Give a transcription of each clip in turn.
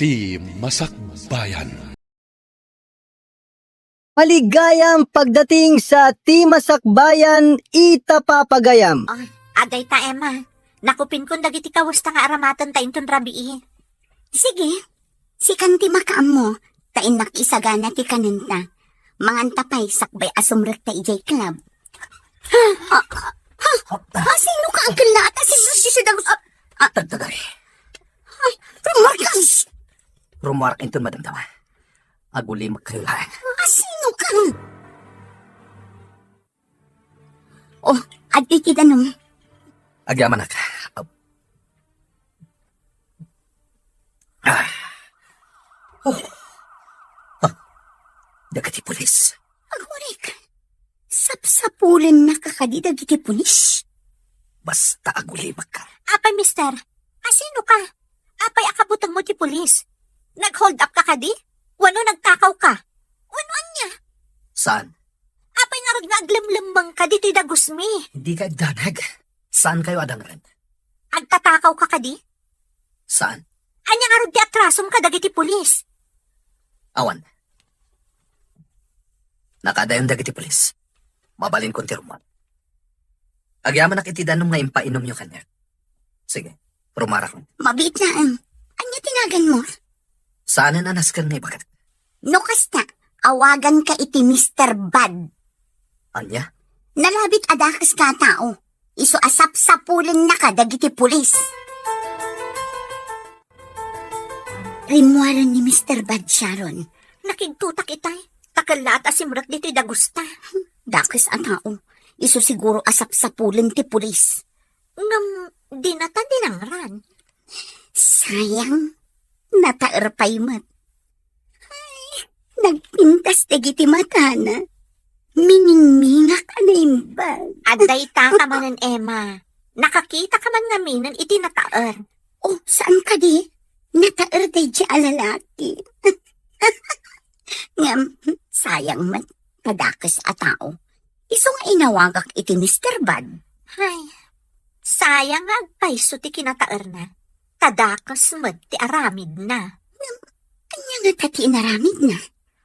iti Masakbayan. Maligayang pagdating sa Timasakbayan, itapapagayam. Oh, aday ta, Emma. Nakupin kong dagiti kawasta nga aramatan ta inton rabii. Sige, si kanti makaam mo, tain nakisagana ti kanenta. Manganta pa'y sakbay asumrek ta ijay club. Sino ka ang kalata? Sino siya daw? Tagtagay. Marcus! Rumark ito, madam tama. Aguli magkailan. Sino ka? Oh, adi kitanong. Agyaman ka. Dagati pulis. Agurik. Sapsapulin na kakadidag iti pulis. Basta aguli magka. Apay, mister. Sino ka? Apay akabutang mo ti pulis. Nag-hold up ka kadi? Wano nagtakaw ka? Wano anya? Saan? Apay narod nga aglamlambang ka dito'y dagusmi. Hindi ka agdanag. Saan kayo adangran? Agtatakaw ka kadi? Saan? Anya nga rod di atrasom ka dagiti pulis. Awan. Nakadayon dagiti pulis. Mabalin kong tiruman. Agyaman nakitidanong nga impainom nyo kanya. Sige, rumara ko. Mabit na ang. Anya tinagan mo? Saan na naskan na ibagat? No kasta, awagan ka iti Mr. Bad. Anya? Nalabit adakas ka tao. Iso asap-sapulin na ka dagiti pulis. Rimuaran ni Mr. Bad Sharon. Nakigtutak itay. Takalat asimrak dito'y dagusta. Dakis ang tao. Iso siguro asap-sapulin ti pulis. Ngam, di na ta dinangran. Sayang, nataerpay mat. Ay, nagpintas dagiti mata na. Miningmingak na yung bag. Aday ta ka manan, Emma. Nakakita ka man ngaminan iti nataer. Oh, saan ka di? Nataer day di alalaki. Ngam, sayang mat. Kadakis a tao. Iso nga inawagak iti Mr. Bad. Ay, sayang nga agpayso ti kinataer na. Tadakas mo ti aramid na. Kanya nga tati inaramid na.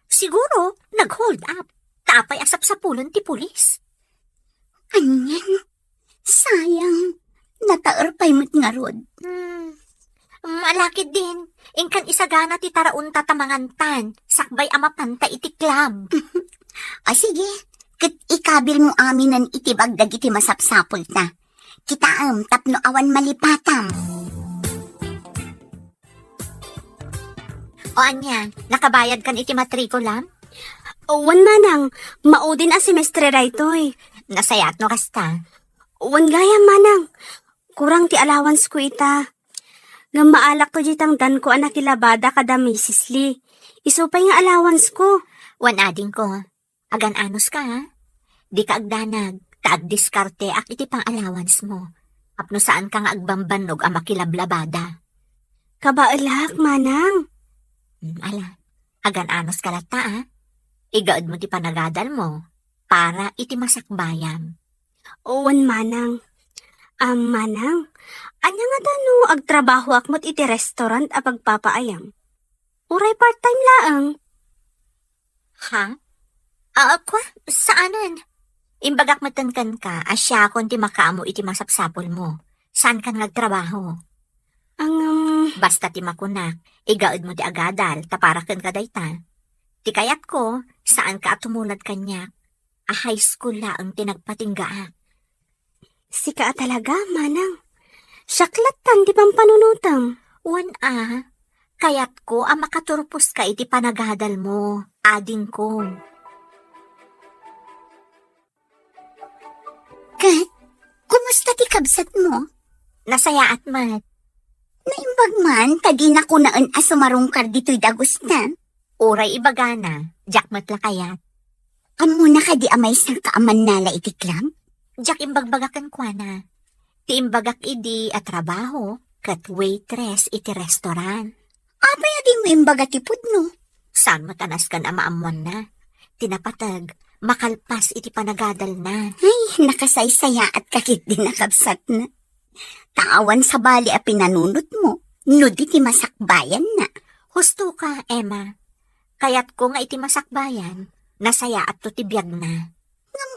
Siguro, nag-hold up. Tapay asap sa pulon ti pulis. Kanyan, sayang. Nataerpay mo't nga rod. Malakid din. Ingkan isagana ti taraon tatamangantan. Sakbay amapanta iti klam. Sige, kat ikabil mo aminan itibag dagiti masapsapol na. Kitaam tapno awan malipatam. O anya, nakabayad kan iti matrikulam? Wan manang, maudin a semestre raytoy. Nasayat no kasta. Wan gaya manang, kurang ti allowance ko ita. Ngam maalak to jitang dan ko anak ilabada kada Mrs. Lee. Isupay nga allowance ko. Wan ading ko. Agan anos ka ha? Di ka agdanag, taag-diskarte ak iti pang allowance mo. Apno saan ka nga agbambanog ang makilablabada. Kabaalak manang. Ala, agan anos ka lata ha? Igaad mo ti panagadal mo para iti masakbayan. Wan manang. Manang, anya nga dano agtrabaho akmot iti restaurant a pagpapaayam. Uray part-time laang. Ha? Kwa? Saanan? Imbagak matankan ka, asya kung ti makaamo iti masapsapol mo. Saan ka nagtrabaho? Basta ti makunak, igaad mo ti agadal, taparakan ka dayta. Ti kayat ko, saan ka atumulad kanyak? A high school laang tinagpatinggaak. Sika talaga, manang. Syaklatan di pang panunutam. Wan kayat ko ang makaturpos ka iti panagadal mo, ading ko. Kat, kumusta ti kabsat mo? Nasayaat mat. Naimbag man, tadi na ko naan asumarungkar dito'y dagos na. Uray ibagana, jakmat la kayat. Amo na ka di amay sa kaaman nala itiklam? Jak imbagbagakan kwa na. Ti imbagak idi at trabaho, kat waitress iti restaurant. Apay adi mo imbaga tipod no? Saan matanas kan amaamuan na? Tinapatag, makalpas iti panagadal na. Ay, nakasaysaya at kakit din nakabsat na. Tawan sa bali a pinanunot mo, no di ti masakbayan na. Husto ka, Emma. Kaya't ko nga iti masakbayan, nasaya at tutibiyag na.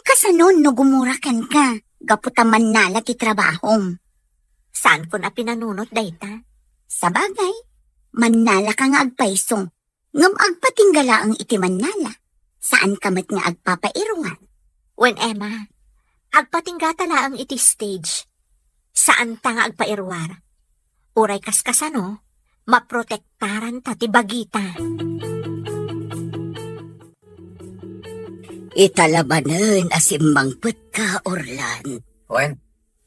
Kasanon no gumurakan ka. Gaputaman nala ti trabahom. Saan ko na pinanunot, dayta? Sa bagay, mannala ka nga agpaiso. Ngam agpatinggala ang iti mannala. Saan ka mat nga agpapairuan? When Emma, agpatinggata ang iti stage. Saan ta nga agpairwar? Uray kaskasano, maprotektaran ta ti bagita. Italabanan asimbangpet ka, Orlan. Wen,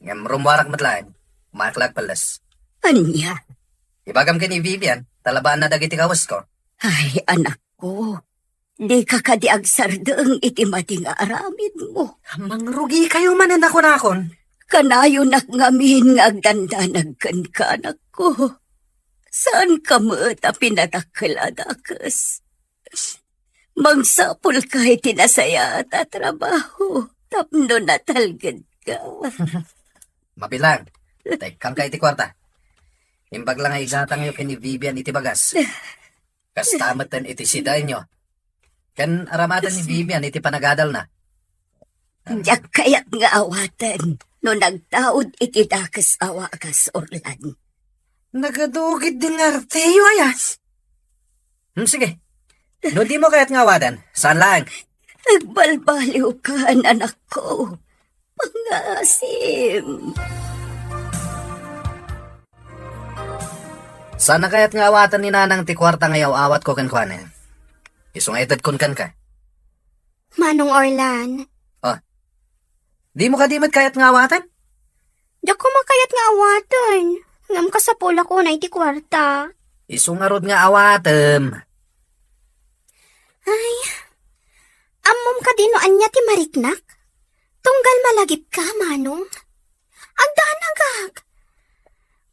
ngam rumwarak matlaan. Maklag palas. Anya? Ibagam ka ni Vivian, talabaan na dagiti kawas ko. Ay, anak ko. Di ka kadiag sardeng iti mating aramid mo. Mangrugi kayo man na nakon. Kanayo nakngamin nga agdandanagkan ka, anak ko. Saan ka mo ta pinatakiladakas? Mangsapol ka iti nasaya at trabaho. Tapno natalgad ka. Mabilang. Tekang ka iti kwarta. Imbag lang ay igatang yung kini Vivian iti bagas. Kastamatan iti siday nyo. Kan aramatan ni Vivian iti panagadal na. Diyak kayat nga awatan. No nagtaod iti dakas awakas, Orlan. Nagadugid din arteyo ayas. Sige. No di mo kaya't ngawadan. Saan lang? Nagbalbaliw ka, anak ko. Pangasim. Sana kaya't ngawatan ni nanang ti kwarta ngayaw awat ko kankwanen. Isungaytad kun kan ka. Manong Orlan, Di mo kadimat kaya't ngawatan? di ko makayat nga awatan. Ngam ka sa pula ko na iti kwarta. Isungarod nga awatem. Ay, amom ka din no anya ti mariknak. Tunggal malagip ka, Manong. Agdanagag.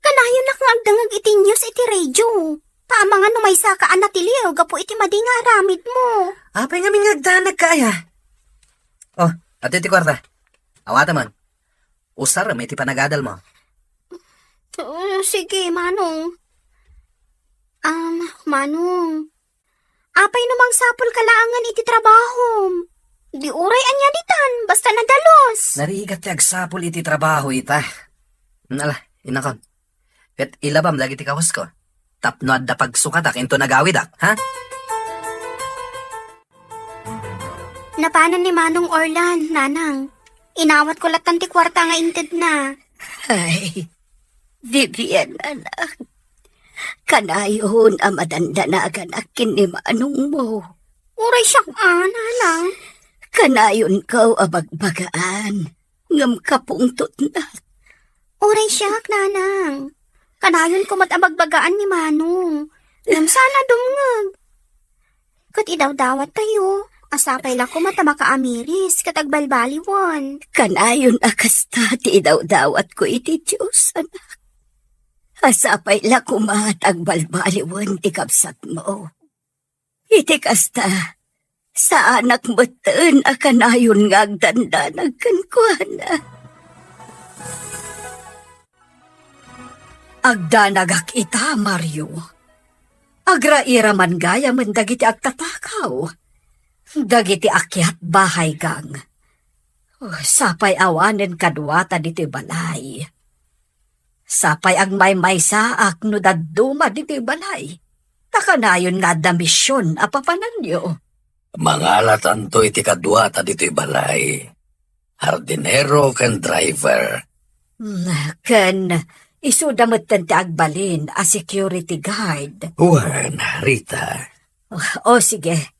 Kanayon nak nga agdangag iti news iti radio. Tama nga no may saka anatiliw, gapo iti madinga aramid mo. Apay nga mingagdanag kaya. Oh, at iti kwarta. Awata man. Usar, may ti panagadal mo. Sige, Manong. Manong. Apay namang sapol kalaangan iti trabaho. Di uray anya ditan, basta nadalos. Narigat ti agsapol iti trabaho ita. Nala, inakon. Kat ilabam lagi ti kawas ko. Tapno adda pagsukatak into nagawidak, ha? Napanan ni Manong Orlan, nanang. Inawat ko latan ti kwarta nga inted na. Ay, Vivian, anak. Kanayon ang madandanagan akin ni Manong mo. Uray siya nanang. Kanayon kaw abagbagaan. Ngam kapungtot na. Uray siya, nanang. Kanayon ko matabagbagaan ni Manong. Ngam sana dumngag. Kat idawdawat tayo. Asapay lang ko mata makaamiris, katagbalbaliwan. Kanayon akasta ti daw-dawat ko iti Diyos, anak. Asapay lang ko matagbalbaliwan ti kapsat mo. Iti kasta, sa anak mo ten akanayon nga agdandanag kankwana. Agdanagak ita, Mario. Agraira man gaya man dagiti agtatakaw. Dagiti akyat bahay gang. Sapay awanen kadwata diti balay. Sapay ang may saak no daduma diti balay. Takanayon nga da misyon apapanan nyo. Mangalatan to iti kadwata dito'y balay. Hardinero ken driver. Ken, isudamot ti agbalin a security guard. Juan, Rita. O sige.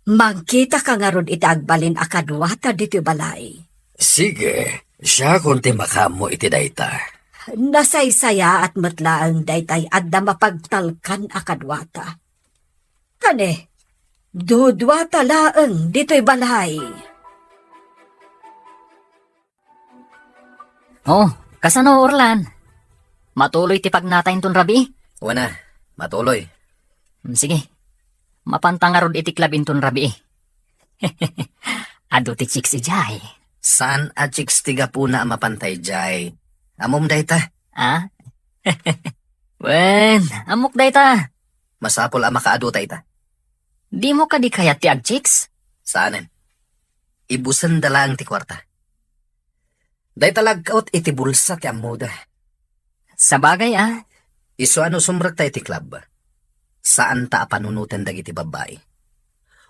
Mangkita ka nga ron itagbalin akadwata dito balay. Sige, siya kunti makamo iti dayta. Nasaysaya at matlaan daytay adda mapagtalkan akadwata. Kane, dudwata laeng dito'y balay. Oh, kasano Orlan? Matuloy ti pagnatayin ton rabi? Wana, matuloy. Sige, mapantangarod iti klabinton rabi. Ado ti chik si Jai. Saan a chicks tiga puna mapantay jay? Amom dayta. Ah? Wen, amok day ta. Masapol ang makaadota ita. Di mo ka di kayat ti agchicks? Saanen? Ibusan dala ang ti kwarta. Day talagkaot iti bulsa ti amuda. Sa bagay Iso ano sumrag tayo ti club. Saan ta panunutan dagiti babae?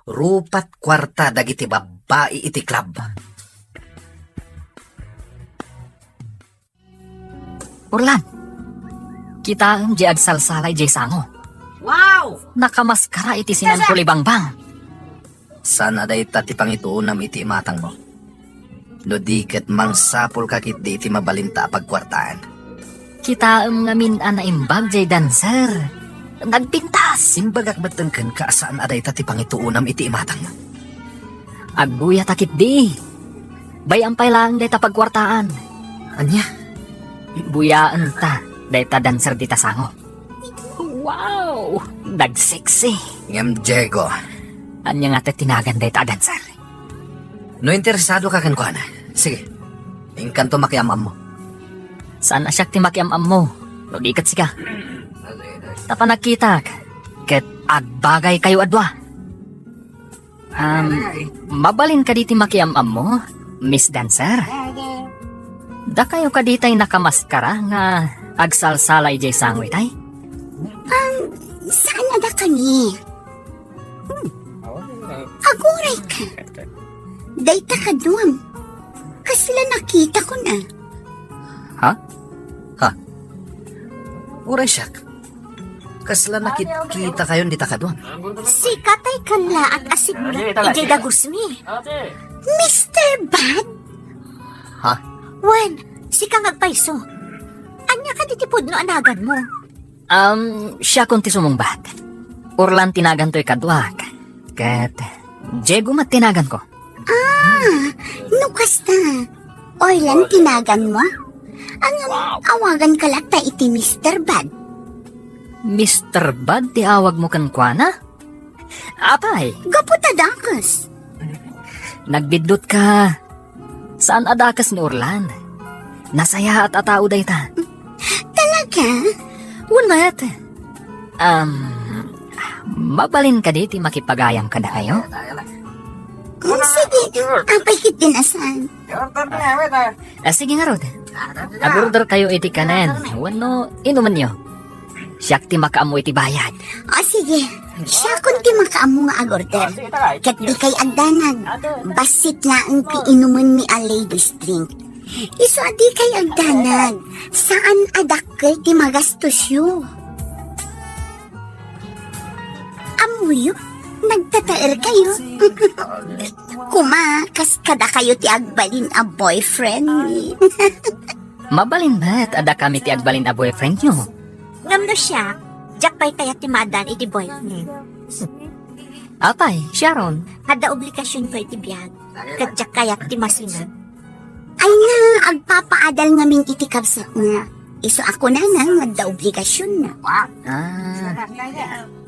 Rupat kwarta dagiti babae iti club. Orlan, kita ang di agsalsalay di sango. Wow! Nakamaskara iti sinan kulibangbang. Sana day ta ti pangituunam iti matang mo. No diket mangsapol kakit di iti mabalinta pagkwartaan. Kita ang ngamin anaimbag di dancer. Nagpintas. Simbagak batengken ka saan aday ta ti pangituunam iti imatang mo. Agbuya takit di. Bayampay lang day ta pagkwartaan. Anya? Buyaan ta, dahil ta dancer di tasango. Wow! Nagseksi. Ngem Diego. Anya nga ta tinagan dahil ta dancer. No interesado ka kan kuana. Sige. Ingkanto makiamam mo. Saan na siya timakiamam mo? No di kat sika. Tapa nakita ket agbagay kayo adwa. Mabalin ka di timakiamam mo, Miss Dancer? Da kayo ka ditay nakamaskara nga agsalsalay jay sangoy tay? Saan na da kami? Aguray ka. Dayta ka doon. Kasla nakita ko na. Uray siyak. Kasla nakikita kayo di takadwan. Si Katay Kanla at Asik Ije Dagusmi. Mr. Bad? Wan, si kang agpaiso. Anya ka ditipod no anagan mo. Siya kung ti sumungbat. Orlan tinagan to'y kadwak. Kat, Diego mat tinagan ko. Nukas na. Orlan tinagan mo? Ang awagan ka lata iti Mr. Bad. Mr. Bad, ti awag mo kan kuana? Apay, Gaputa dakas. nagbidot ka. Saan adakas ni Orlan? Nasaya at atao day ta. Talaga? Unmat. Mabalin ka di ti makipagayam ka na kayo? Sige, apay kit dinasan. Sige nga Rod. Agorder kayo iti kanen. Wano, inuman nyo. Siyak ti makaamu iti bayad. O sige, siya kung di makaamu nga agorder. Kat di kay agdanag. Basit na ang piinuman mi a ladies drink. Iso di kay agdanag. Saan adakkel ti magastos yu? Amuyo? Nagtataer kayo? Kumakas kada kayo ti agbalin a boyfriend ni. Mabalin ba't ada kami ti agbalin a boyfriend nyo? Ngamno siya, jak pa'y kayat ti madan iti boyfriend. Apay, Sharon. Kada obligasyon ko iti biyag. Kat jak kayat ti masinag. Ay nga, agpapaadal ngaming iti kabsat nga. Iso ako na nga obligasyon na.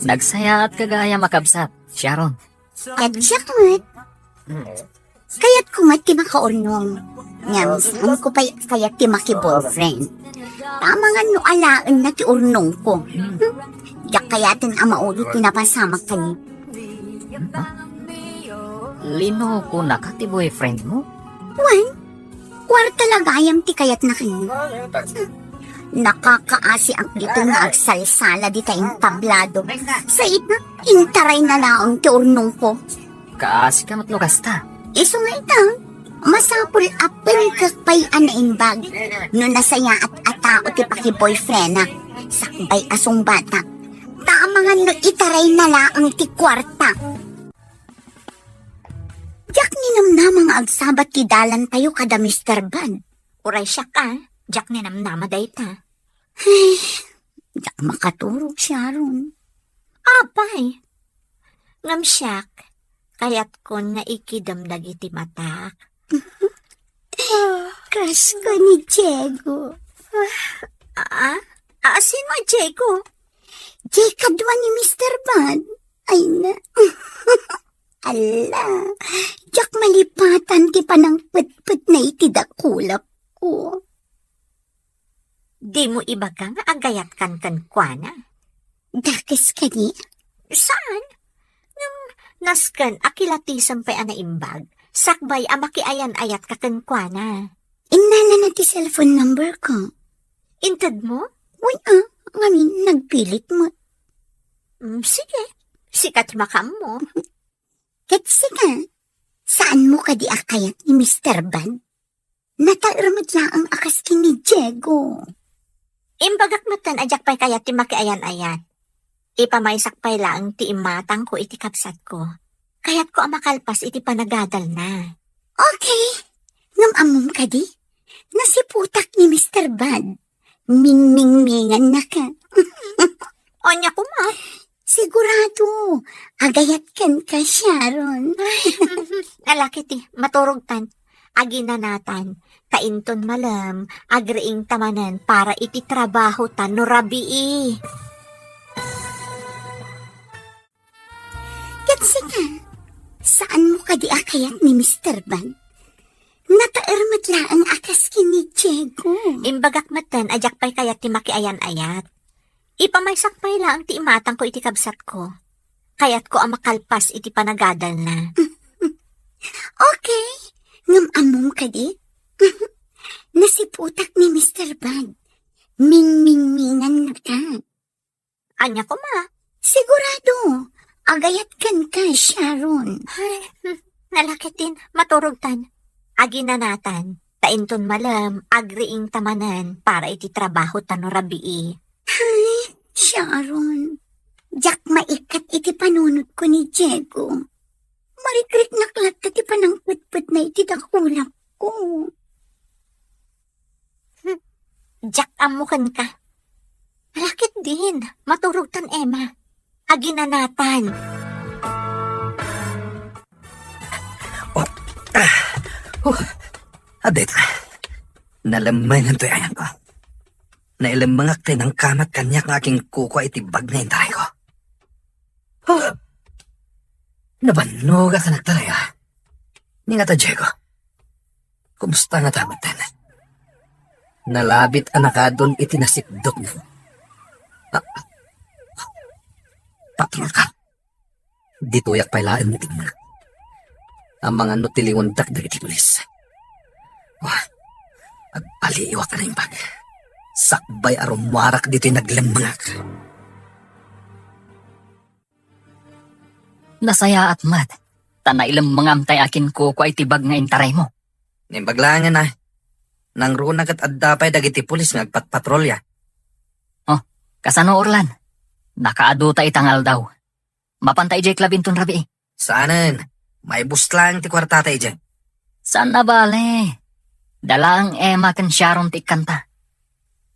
Nagsaya at kagaya makabsat, Sharon. At siya kaya't kumat ti makaurnong. Saan ko pa kaya't ti maki-boyfriend. Tama nga no alaan na ti urnong ko. Yak kayatin ang maulit ti napasama kani. Lino ko na ka ti boyfriend mo? Wan, kwarta lagayam ti kayat na kani. Nakakaasi ang dito nga agsalsala di tayong tablado. Sa ina, intaray na laong ti urnong ko. Kaasi ka matno kasta. Iso nga itang, masapul apel kakpay anaimbag. No nasaya at atao ti paki-boyfriend na, sakbay asong bata. Tama nga no itaray na laang ti kwarta. Jak ninamnamang agsabat ti dalan tayo kada Mr. Bad. Uray siya ka, jak ninamnama day ta. Jak makaturog siya ron. Apay, ngam siyak, kayat ko na ikidamdag iti matak. Crush ko ni Diego. Sino ang Diego? Kadwa ni Mr. Bad. Ay na. Ala, jak malipatan ti panang put na itidakulap ko. Di mo iba ka nga agayat kan kwa na. Dakis ka ni? Saan? Nang naskan akilatisan pa ana imbag. Sakbay amakiayan ayat kakankwana. Inala na ti cellphone number ko. Intad mo? Uy, ngamin nagpilit mo. Sige. Sikat makam mo. Katsi ka, saan mo ka di akayat ni Mr. Van? Natairmat lang ang akas ni Diego. Imbagak matan ajak pa'y kayat ti makiayan ayat. Ipamaysak pa'y lang ti imatang ko iti kapsat ko. Kayat ko amakalpas iti panagadal na. Okay, ngamamom ka di? Nasiputak ni Mr. Van. Ming-ming-mingan na ka. Onya ko ma. Sigurado, agayat kan ka, Sharon. Alaki ti, maturog tan. Aginanatan, kainton malam, agreing tamanan para iti trabaho tan no rabii. Katsi ka, saan mo ka di akayat ni Mr. Van? Natairmat lang ang akas ni Diego. Imbagak matan, ajak pa'y kayat ti makiayan-ayat. Ipamaysak pa'y lang ti imatang ko iti kabsat ko. Kayat ko ang makalpas iti panagadal na. Okay, ngamamom ka di? Nasiputak ni Mr. Van. Ming-ming-mingan na ka. Anya ko ma. Sigurado, agayat kan ka, Sharon. Ay, nalakit din, maturog tan. Aginanatan, tainton malam, agriing tamanan para iti trabaho tan no rabii. Ay, Sharon. Diyak maikat iti panunod ko ni Diego. Marikrik naklat iti panangputput na iti dakulak ko. Jack amukan ka. Malakit din, maturog tan Emma. Aginanatan. Adet, nalamay ng tuyayan ko. Nailamangak tayo ng kamat kanyak ng aking kuko iti bag na intay ko. Nabanog ka nagtaray Ni nga ta, Diego. Kumusta nga tamatan? Nalabit anakadon iti nasipdok na. Patrol ka. Dituyak pailaan mo tigna. Ang mga nutilingondak na iti pulis. Agpaliiwa ka na yung bag. Sakbay arumwarak dito'y naglamangak. Nasaya at mat. Tanailang mga amtay akin ko ay tibag nga intaray mo. Nimbaglangan na. Nang roon agad addapay dagiti pulis nga agpatpatrolya. Kasano Orlan? Nakaado ta itangal daw. Mapantay jay klabinton rabi. Saanan? May bus lang ti kwartatay dyan. Saan na bale? Dalang Emma kan Sharon ti kanta.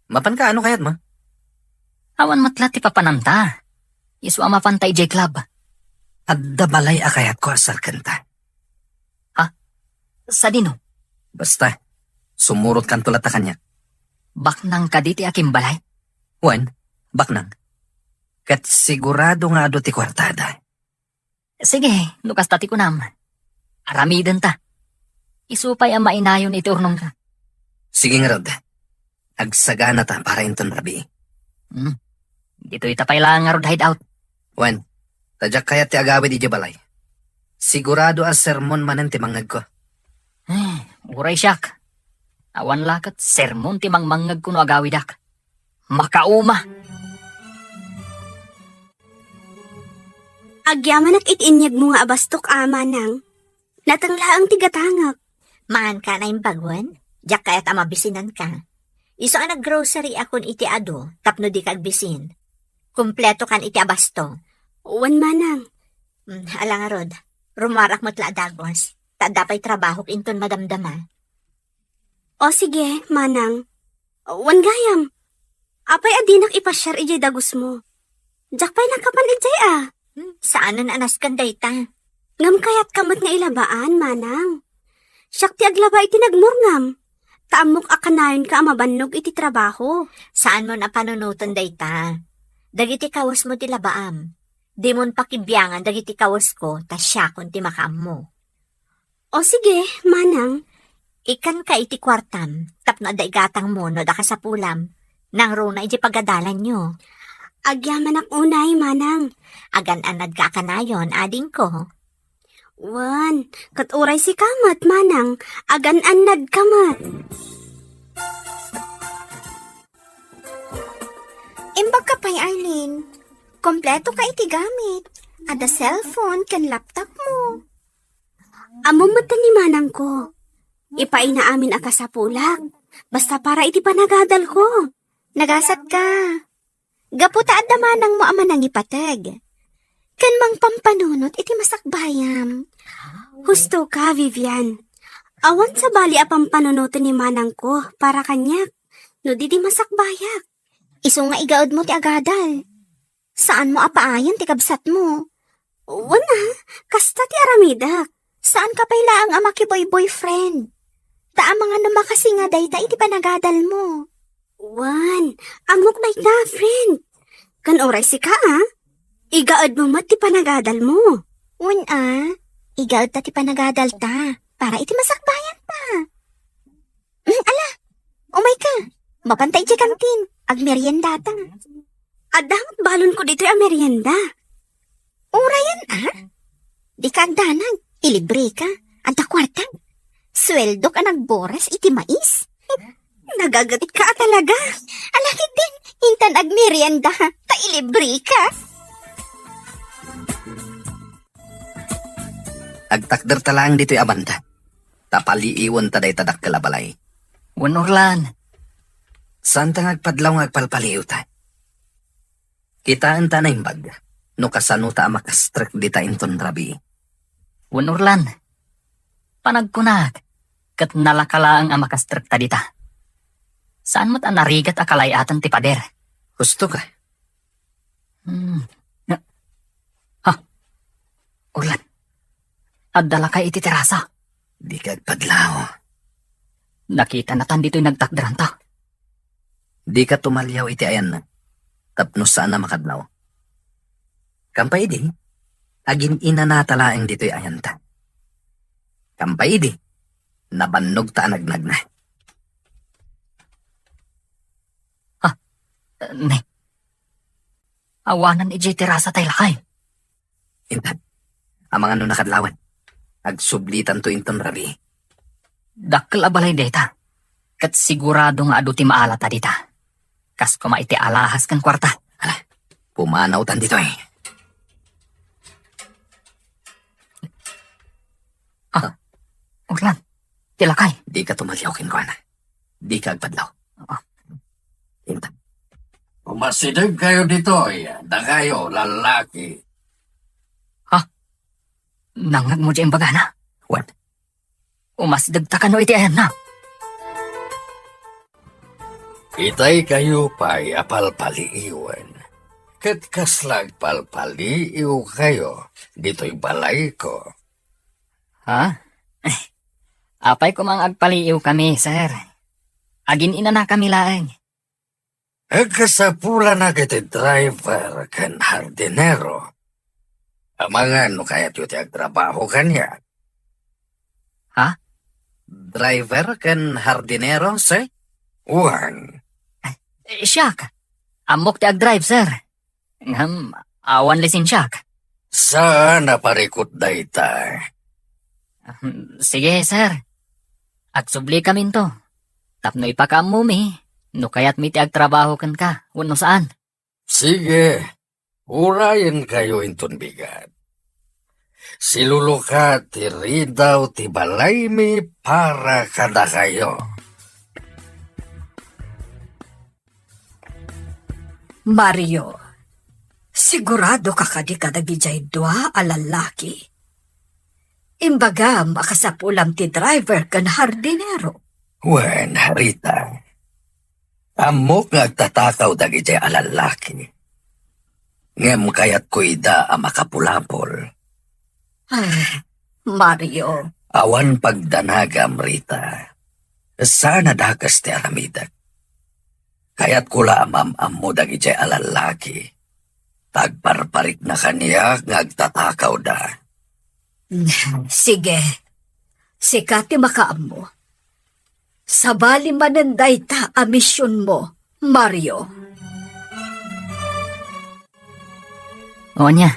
Mapan ka ano kayat mo? Awan matla ti papananta. Iswa mapantay jay club. Adda balay akayat ko asal kanta. Sa dino? Basta, sumurot kan tulat kanya. Baknang kaditi aking balay? Juan, baknang. Kat sigurado nga do ti kwartada. Sige, lukas tati ko nam. Aramiden ta. Isupay ang mainayon iti urnong ka. Sige nga Rod. Agsagana ta para inton rabi. Dito itapay lang nga rod hideout. Juan, tadyak kaya ti agawi di balay. Sigurado ang sermon manan ti mangag ko. Uray siyak. Awan lakat sermon ti mangmangag kuno agawidak. Makauma. Agyaman ak itinyag mo nga abastok ama nang. Natanglaang tigatangak. Maan ka na yung bagwan? Jack kaya't amabisinan ka. Iso ang nag-grocery akon iti ado, tapno di kagbisin. Kumpleto kan iti abasto. Uwan manang. Alang Rod, rumarak mo't laadagos. Tadapay trabaho inton madamdama. O sige, manang. Uwan gayam. Apay adinak ipasyar ijay dagos mo. Jack pa'y nakapan ijay Saanan anas kanday ta? Ngam kayat kamot nga ilabaan, manang. Siyak ti aglaba iti nagmurngam. Taamok akanayon ka amabannog iti trabaho. Saan mo na panunutan day ta? Dagiti kawas mo ti labaam. Di mon pakibyangan dagiti kawas ko, tasya kon ti makaam mo. O sige, manang. Ikan ka iti kwartam, tapno da igatang mo no da ka sa pulam. Nang rona iti pagadalan nyo. Agyaman ak unay, manang. Agan-anad ka kanayon, ading ko. Wan, katuray si kamat, manang. Agan-anad kamat. Imbag ka pa'y, Arlene. Kompleto ka iti gamit. Ada cellphone kan laptop mo. Amo mata ni manang ko. Ipaina amin aka sa pulak. Basta para iti panagadal ko. Nagasat ka. Gaputa at manang mo ama nang ipatag. Kan mang pampanunot iti masakbayam. Husto ka, Vivian. Awan sa bali a pampanunutin ni manang ko para kanyak. No di masakbayak. Iso nga igaod mo ti agadal. Saan mo apaayan ti kabsat mo? Wala, kasta ti aramidak. Saan ka pailaang ama ki boyfriend? Ta mga namakasi nga dayta iti panagadal mo. Wan, amok na na friend. Kan oray si ka Igaad mo mat ti panagadal mo. Wan igaad ta ti panagadal ta. Para iti masakbayan ta. Ala, umay ka. Mapantay ti kantin. Agmerienda ta. Adang balon ko dito ang merienda. Urayan Di ka agdanag. Ilibre ka. Anta kwartang. Sweldo ka nagbores iti mais. Nagagatit ka talaga. Alakit din. Intan agmerienda. Ta ilibre ka. Agtakder talang dito'y abanda. Tapaliiwan ta day tadak kalabalay. Wanorlan. Saan ta ngagpadlaw ngagpalpaliw ta? Kitaan ta na imbag. No kasano ta makastrek di ta inton rabi. Wanorlan. Panagkunag. Kat nalakala ang amakastrek ta dita. Saan mo't anarigat akalayatan ti pader? Gusto ka? Orlan. Addala ka iti terasa. Di kagpadlaw. Nakita na tan dito'y nagtakdaran ta. Di ka tumalyaw iti ayan na. Tapno saan na makadlaw. Kampay di. Agin inanatalaeng dito'y ayan ta. Kampay di. Nabannog ta nagnag na. Ne. Awanan iti terasa tay lakay. Intan. Ang mga nakadlawan. Agsublitan to inton rabi. Dakkel abalay deta. Kat sigurado nga adu ti maala ta dita. Kas kuma iti alahas kan kwarta. Pumanaw tan dito eh. Orlan. Tilakay. Di ka tumalyaw kinuha na. Di ka agpadlaw. Intan. Umasidag kayo dito, da kayo, lalaki. Nangag mo dyan bagana. What? Umasdag ta kano iti ayan na. Itay kayo pa'y apalpaliiwan. Kat kaslag palpaliiw kayo, dito'y balay ko. Ha? Apay ko mang agpaliiw kami, sir. Agin ina na kami laeng. Kasapula na kiti driver kan hardinero. Amangan no kaya tuti agtrabaho kanya. Driver kan hardinero, sir? Uwan. Siyak. Amok ti ag-drive, sir. Awan lisin siyak. Saan naparikot dayta? Sige, sir. Agsubli kami to. Tapno ipakamumi. No kaya't mi ti agtrabaho kan ka. Wano saan? Sige. Urayan kayo inton bigat. Silulukat ti ridaw ti balay mi para kada kayo. Mario, sigurado ka kadi kadagijay dua a lalaki. Imbaga makasapulam ti driver kan hardinero. Wen, Rita. Amok ngagtatakaw dagijay a lalaki. Ngem kayat ko ida a makapulapol. Mario, Awan pagdanagam, Rita. Sana dakas ti aramidak. Kayat ko lamam mo dagijay a lalaki. Tagparparik na kaniya ngagtatakaw da. sige. Sikati makaam mo. Sabali mananday ta a misyon mo, Mario. O niya,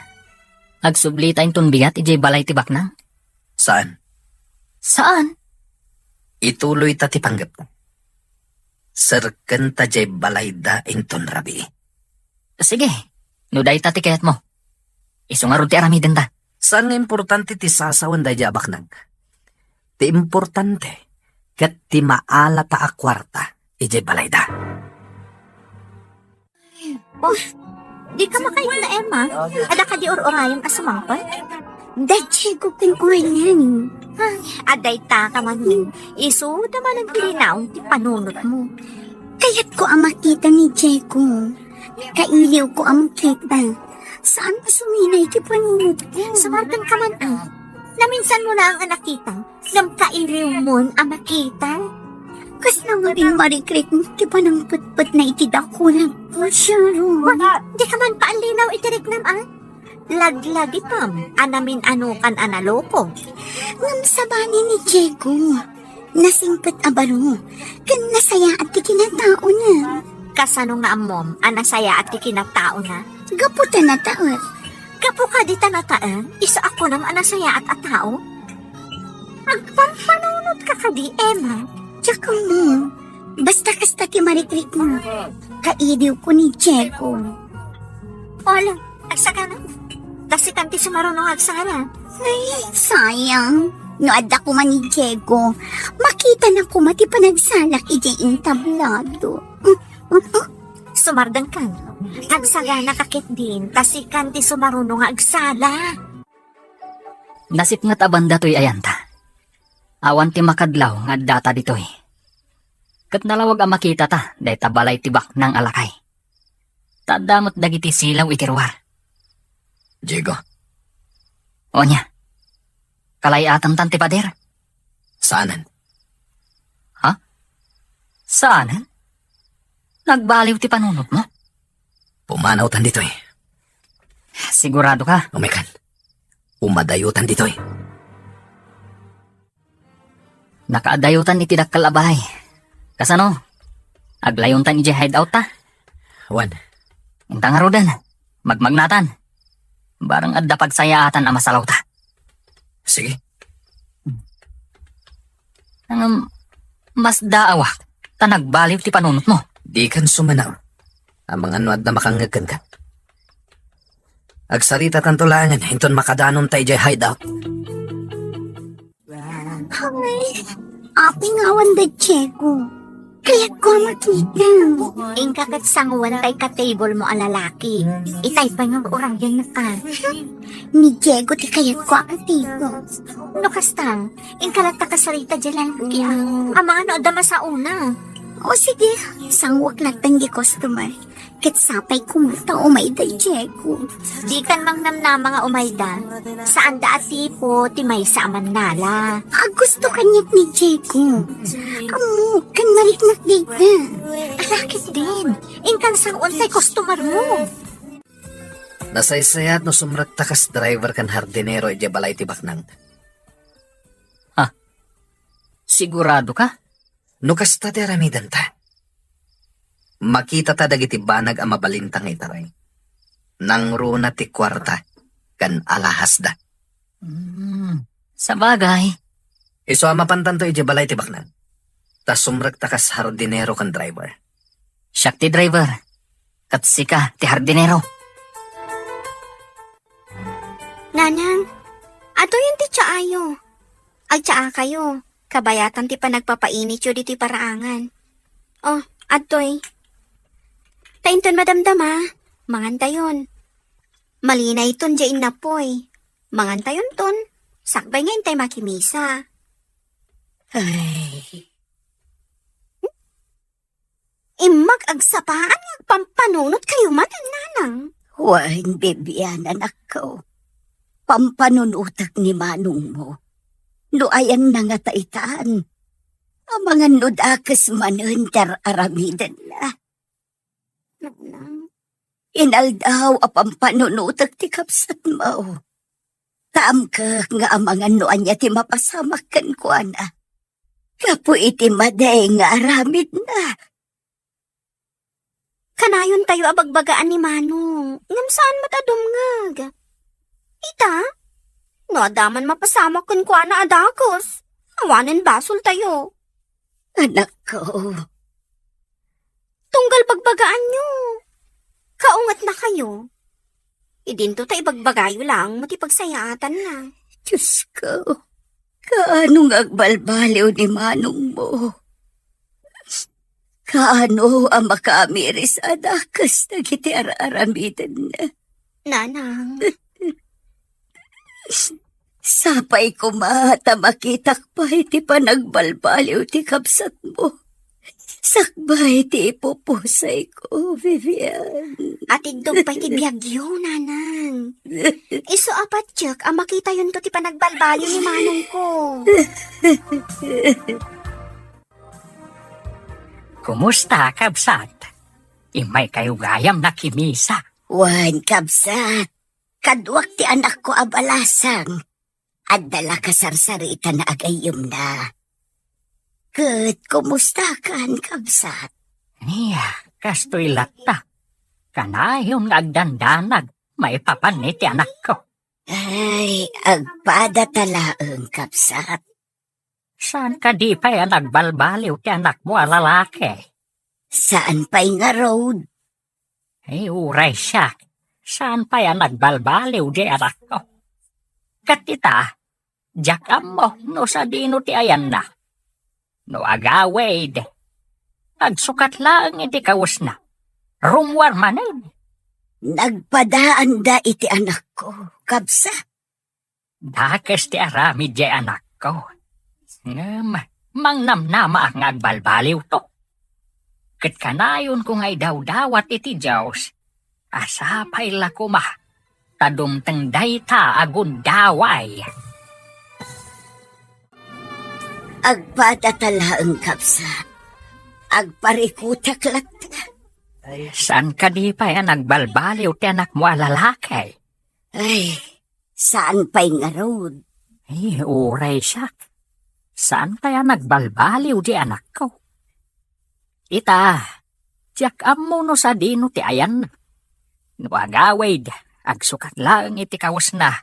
agsubli tayong tunbigat ijay balay tibak na. Saan? Saan? Ituloy ta ti panggap na. Sarkan ta jay balay da inton rabi. Sige, nuday ta ti kayat mo. Isungarod ti aramiden ta. Saan nga importante ti sasawan da jabak nang? Ti importante, kat ti maala ta a kwarta, ijay balay da. Oh, di ka makain na, Emma. Ada ka di or-orayang asumangkot? Dadya ko pingulan. Aday ta ka man. Iso naman ang pilinaon ti panunot mo. Kaya't ko ang makita ni Diego. Kailiw ko ang makita. Saan ba suminay ti panunod ko? Sumardan ka man ah. Naminsan mo na ang nakita. Nang kailiw mo ang makita. Kas na nga rin marikrik ti pa ng putput na itidakulang ko siya ro. Di ka man paalinaw itirik nam ah. Laglag itam. Anamin anukan analoko. Ngam sabani ni Diego. Nasingpet abaro. Kan nasaya at ti kinatao na. Kasano nga amom, anasaya at ikinatao na. Gaputa na taot. Kapo ka di tanataan, isa ako ng anasaya at atao. Agpampanunod ka ka di, Emma. Tsaka mo. Basta kasta ti marikrik mo. Kaidiw ko ni Diego. Wala, agsaka na. Kasi kanti sumarunong agsara. Ay, sayang. No adda ko man ni Diego. Makita na ko mati panagsalak ijay intablado. Sumardang kan. Agsaga na kakit din, kasi kanti sumarunong agsala. Nasip nga tabanda to'y ayanta. Awan ti makadlaw nga data dito'y. Kat nalawag ang makita ta, dahi tabalay tibak ng alakay. Tadamot dagiti silaw itirwar. Diego, O niya, kalayatan tan ti pader. saanan? Saan? Nagbaliw ti panunot mo? Pumanaw tan dito eh. Sigurado ka? Umikan. Umadayutan dito eh. Nakaadayutan iti dakkal abay. Kasano? Aglayon tan iti hideout ta? Juan, Intang arudan. Magmagnatan. Barang adda pagsayaatan ang masalaw ta. sige. Ang mas daawak. Ta nagbaliw ti panunot mo. Di kan sumanaw. Ang mga nuad na makangagkan ka. Agsarita tantulangan, hinton makadanon tayo jay hideout. Ay, aping awan da Diego. Kaya ko makita. Ingkagat sanguan tay ka-table mo ang lalaki. Itay pa nga orang yan na ka. Ni Diego ti kayat ko ang tito. No kastang, ingkalat ta kasarita dyan kaya ang mga noodama sa una. O sige, sangwak latang di customer. Kat sapay kumata umay da Diego. Di kan mang namna mga umayda. Saan da atipo, timay sa amanala. Gusto kanyat ni Diego. Amo, kan mariknak dita. Alakit din. Ingkan sang untay customer mo. Nasaysayat no sumrat takas driver kan hardinero ije balay tibak nang. Sigurado ka? No kasta ti aramidan ta. Makita ta dagiti banag ang mabalintang itaray. Nang runa ti kwarta kan alahas da. Sa bagay. Iso mapantan to ije balay tibak nang. Tas sumrak takas hardinero kan driver. Siyak ti driver. Katsika ti hardinero. Nanang, ato yung ti tsaayo. Ay tsaa kayo. Kabayatan ti pa nagpapainit yun diti paraangan. Oh, atoy. Tainton madamdama. Mangantayon. Malinay ton dyain na poy. Mangantayon ton. Sakbay nga intay makimisa. Ay, Imag agsapaan pampanunot kayo matan nanang. huwaing bebiyan anak ko. Pampanunutak ni manong mo. Luayan na nga taitaan. Ang mga nudakas manuntar aramidan na. Nanang. Inaldaw a pampanunutak ti kapsat mo. Taam ka nga ang mga nuan niya ti mapasamakan ko na. Kapo iti maday nga aramid na. Kanayon tayo abagbagaan ni Manong. Ngam saan matadumngag? Ita? Nadaman mapasama kun kwa na adakos. Awanin basol tayo. Anak ko, Tunggal bagbagaan nyo. Kaungat na kayo. Idinto tayo bagbagayo lang, matipagsayatan na. Diyos ko, kaanong agbalbaliw ni Manong mo? Kaano ang makamiris adakas na kiti aramidan na? Nanang, Sapay ko mata makitak pa iti panagbalbaliw ti kapsat mo. Sakbay ti ipupusay ko, Vivian. atigdog pa iti biyagyo, nanang. Iso apat tiyek, ang makita yun to ti panagbalbaliw ni Manong ko. Kumusta, kabsat? Imay kayo gayam na kimisa. Wan, kapsat. Kadwak ti anak ko abalasang. At dala kasarsarita na agayom na. Kat, kumusta kan, kapsat? Niya, kastoy lata. Kanayon nga agdandanag, may papanit ti anak ko. Ay, agpada talaang, kapsat. Saan ka di pa yan nagbalbaliw ti anak mo a lalaki? Saan pa'y nga road? Ay, uray siya. Saan pa yan nagbalbaliw di anak ko? Katita, jakam mo no sa dino ti ayan na. No agawid. Agsukat lang iti kawas na. Rumwar manin. Nagpadaan da iti anak ko, kapsat. Dakas ti arami di anak ko. Mangnamnama ang agbalbaliw to. Kat kanayon kung ay daw-dawat iti Diyos, asapay la kuma, tadumteng dayta agun daway. Agpada talaang, kapsat. Agparikutak lata. Saan ka di pa yan nagbalbaliw ti anak mo a lalaki? Ay, saan pa'y nga road? Ay, uray siya. Saan kaya nagbalbaliw di anak ko? Ita, tiyak amo no sa dino ti ayan. No agawid, agsukat lang iti kawas na.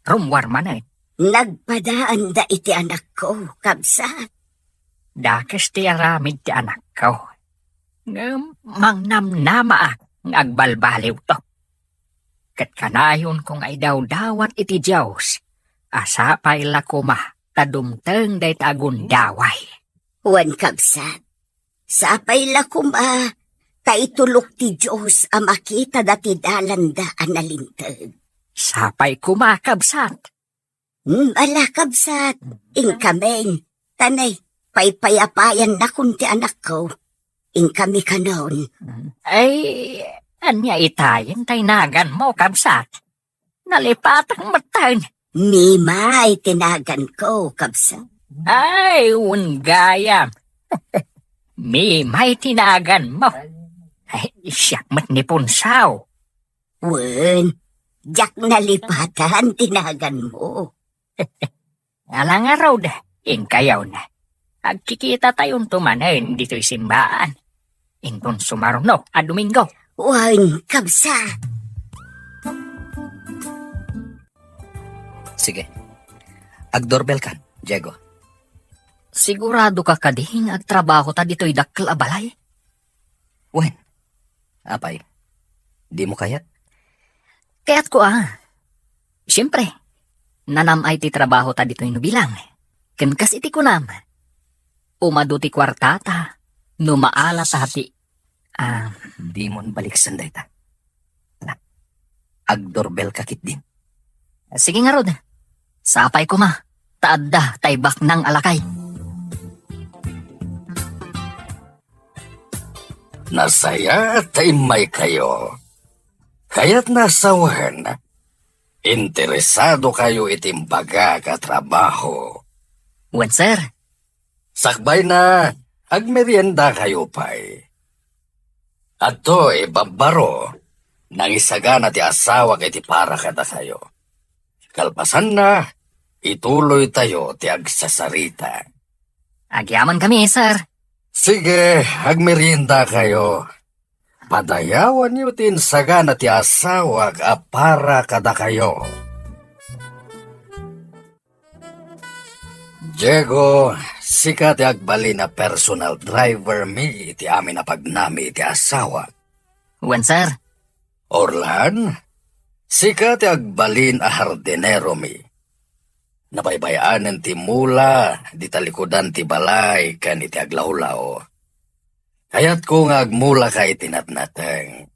Rumwar manin. Nagpadaan da iti anak ko, kapsat. Dakas ti aramid ti anak ko. Mangnamnama ang agbalbaliw to. Kat kanayon kung ay daw-dawat iti Diyos, asapay la kuma, tadumteng day tagun daway. Wan, kapsat. Sapay la kuma, taitulok ti Diyos ang makita dati dalanda analintag. Sapay kuma, kabsat. Ala, kapsat. Ingkameng. Tanay, paypayapayan na kunti anak ko. Ingkami ka noon. Ay, anya itayin taynagan mo, kabsat. Nalipatang matan. Mimay, tinagan ko, kapsat. Ay, ungayam. May tinagan mo. Ay, siyak mat ni Punsaw. Wen, jak nalipatan, tinagan mo. Alang araw da, ingkayaw na. Agkikita tayong tumanin dito'y simbaan. Inton sumarno a Domingo. Wen, kapsat. Sige. Agdoorbell kan, Diego. Sigurado ka kading agtrabaho ta dito'y dakkel a balay? Wen, apay, di mo kayat? Kaya't ko Siyempre, nanam ay ti trabaho ta dito'y nubilang. Kenkas iti kunam. Umado ti kwartata, numaala sa hati. Di mo balik sanday ta. Agdoorbell kakit din. Sige nga rod. Sapay ko ma. Taadda taybak ng alakay. Nasaya taimay kayo. Kaya't nasawan. Interesado kayo itimbaga ka trabaho. Wen sir, Sakbay na, agmerienda kayo pa'y. Ato babaro, nangisaga na ti asawa kay ti para kada kayo. Kalpasan na, ituloy tayo ti agsasarita. agyaman kami sir. Sige, agmerienda kayo. Padayawan niyo tinsaga na ti asawa para kada kayo. Diego, sika ti agbali na personal driver mi iti amin na pagnami iti asawa. Wen, sir. Orlan, sika ti agbalin a hardinero mi. Nabaybayanan ti mula, di talikudan ti balay, kan iti aglawlaw. Kaya't kung agmula ka itinatnateng,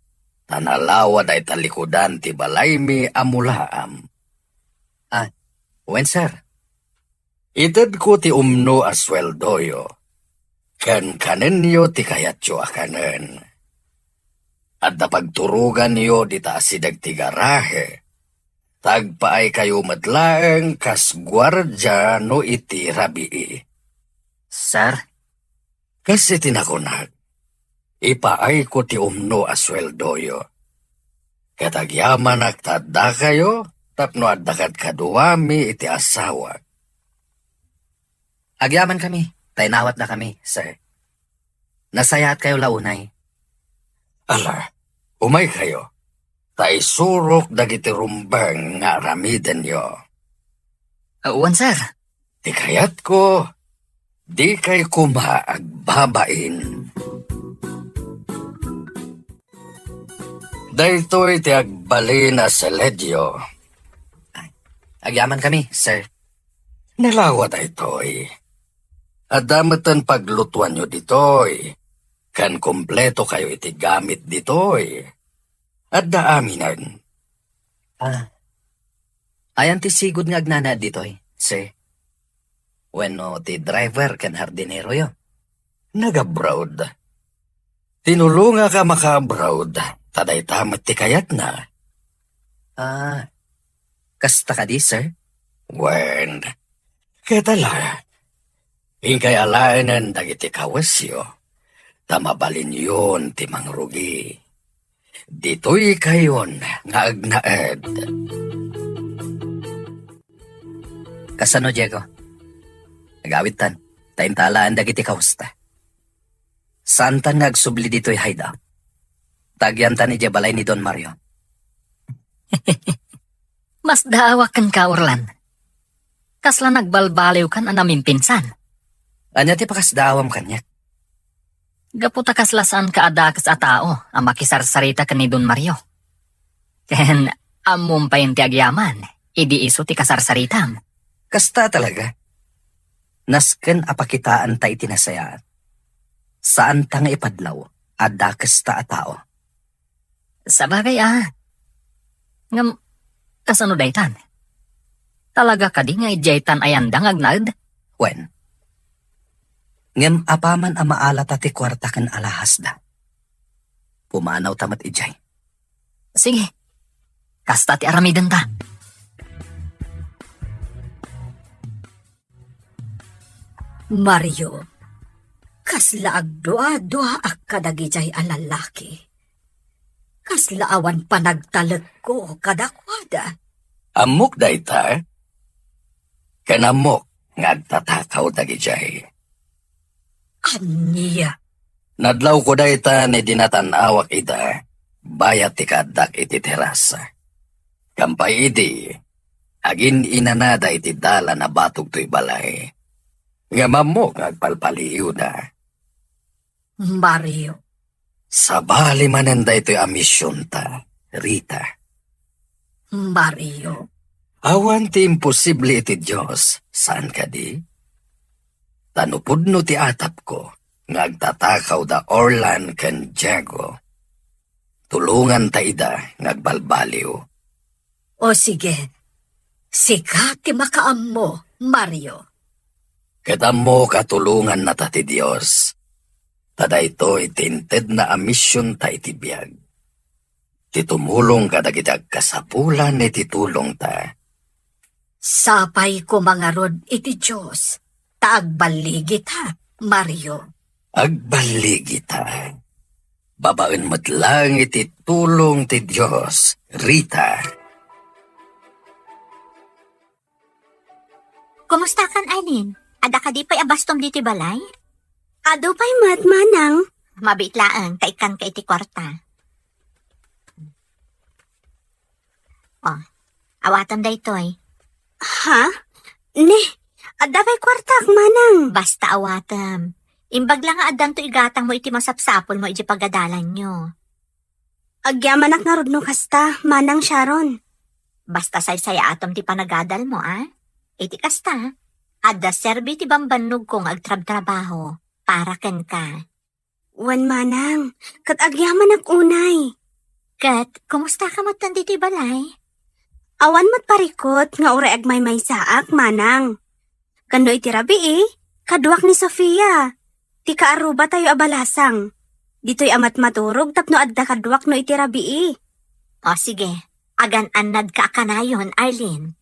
tanalawa da italikudan ti balay mi amulaam. Wen, sir? Ited ko ti umno a sweldoyo, kan kanen niyo ti kayatyo akanen. At napagturugan niyo di taasidag ti garahe, tagpaay kayo madlaeng kas gwardya no iti rabii. Sir? Kasi tinakunag, ipaay ko ti umno a sweldoyo. Katagyaman agtada kayo, tapno addakat kaduwami iti asawa. Agyaman kami. Tainawat na kami, sir. Nasayahat kayo launay. Ala, umay kayo. Tay surok dagiti rumbang nga ramiden nyo. Wen, sir. Di kayat ko, di kay kumaagbabain. Daytoy ti agbali na sa ledyo. Agyaman kami, sir. Nalawat aytoy. Adamatan paglutuan nyo ditoy. Kan kompleto kayo iti gamit ditoy. At daaminan. Ayan ti sigod nga agnana ditoy, sir. Wenno ti driver kan hardinero yo. Nagabroad. Tinulunga ka maka-abroad. Taday tamat ti kayat na. Kasta ka di, sir? Wen, ketala. Ingkay alainan dagiti kawasyo. Tamabalin yun ti mangrugi. Dito'y kayon nga agnaed. Kasano, Diego? Nagawit tan. Taintalaan dagiti kawasta. Saan tan nagsubli dito'y hideout? Tagyan tan ija balay ni Don Mario. Mas daawak kan ka, Orlan. Kasla nagbalbaliw kan anaming pinsan. Anya ti pakasdaawam kanyak. Gaputa kasla saan ka adakas a tao ang makisarsarita kan ni Don Mario. Ken amum pa yung ti agyaman, idi iso ti kasarsaritam. Kasta talaga. Nasken apakitaan ta itinasayaan. Saan ta nga ipadlaw, adakas ta a tao. Sabagay Ngam, kasano daytan? Talaga ka di nga ijaytan ayandang agnad? Wen. Ngem apaman ang maalata ti kwarta kan alahas da. Pumanaw tamat ijay. Sige, kasta ti aramidan ta. Mario, kasla agdua-dua ak kadagijay a lalaki. Kasla awan panagtalag ko kadakwada. Amok dayta. Kanamok nga agtatakaw dagijay. Aniya, Nadlaw ko dayta ni dinatanawak ida. Bayat ti kadak iti terasa. Kampay idi. Agin inanada iti dala na batog to'y balay. Nga mamok agpalpaliw na. Mario, Sa bali mananda ito'y amisyon ta, Rita. Mario, Awan ti imposible iti Diyos, saan ka di? Tanupod no ti atap ko, ngagtatakaw da Orlan ken Diego. Tulungan ta ida, ngagbalbaliw. o sige, sikat ti makaam mo, Mario. Kita mo katulungan na ta ti Diyos. Tada ito itinted na amisyon ta iti biyag. Titumulong kadagitag kasapulan iti tulong ta. Sapay ko mga rod iti Diyos, taagbaligit ha, Mario. Agbaligi ta. Babaen mo't lang iti tulong ti Diyos, Rita. Kumusta kan, Aileen? Ada ka di pa'y abastom dito balay? Ado pa'y manang. mabitlaan, kaikan ka iti kwarta. Oh, awatan da ito'y. Ha? Ne, adabay kwartak, manang. Basta awatam. Imbag lang nga adan to igatang mo iti masapsapol mo iti pagadalan nyo. Agyaman nga rod no kasta, manang Sharon. Basta say-saya atom ti panagadal mo, Iti kasta, adda serbi ti bambanog kong agtrab-trabaho para ken ka. Wan manang, kat agyaman unay. Kat, kumusta ka matan ti balay? Awan mat parikot nga ure agmay saak, manang. Kano iti rabi kaduak ni Sofia. Ti kaaruba tayo abalasang. Dito'y amat maturog tapno adda kaduak no iti rabi. O sige, agan anad ka akanayon, Arlene.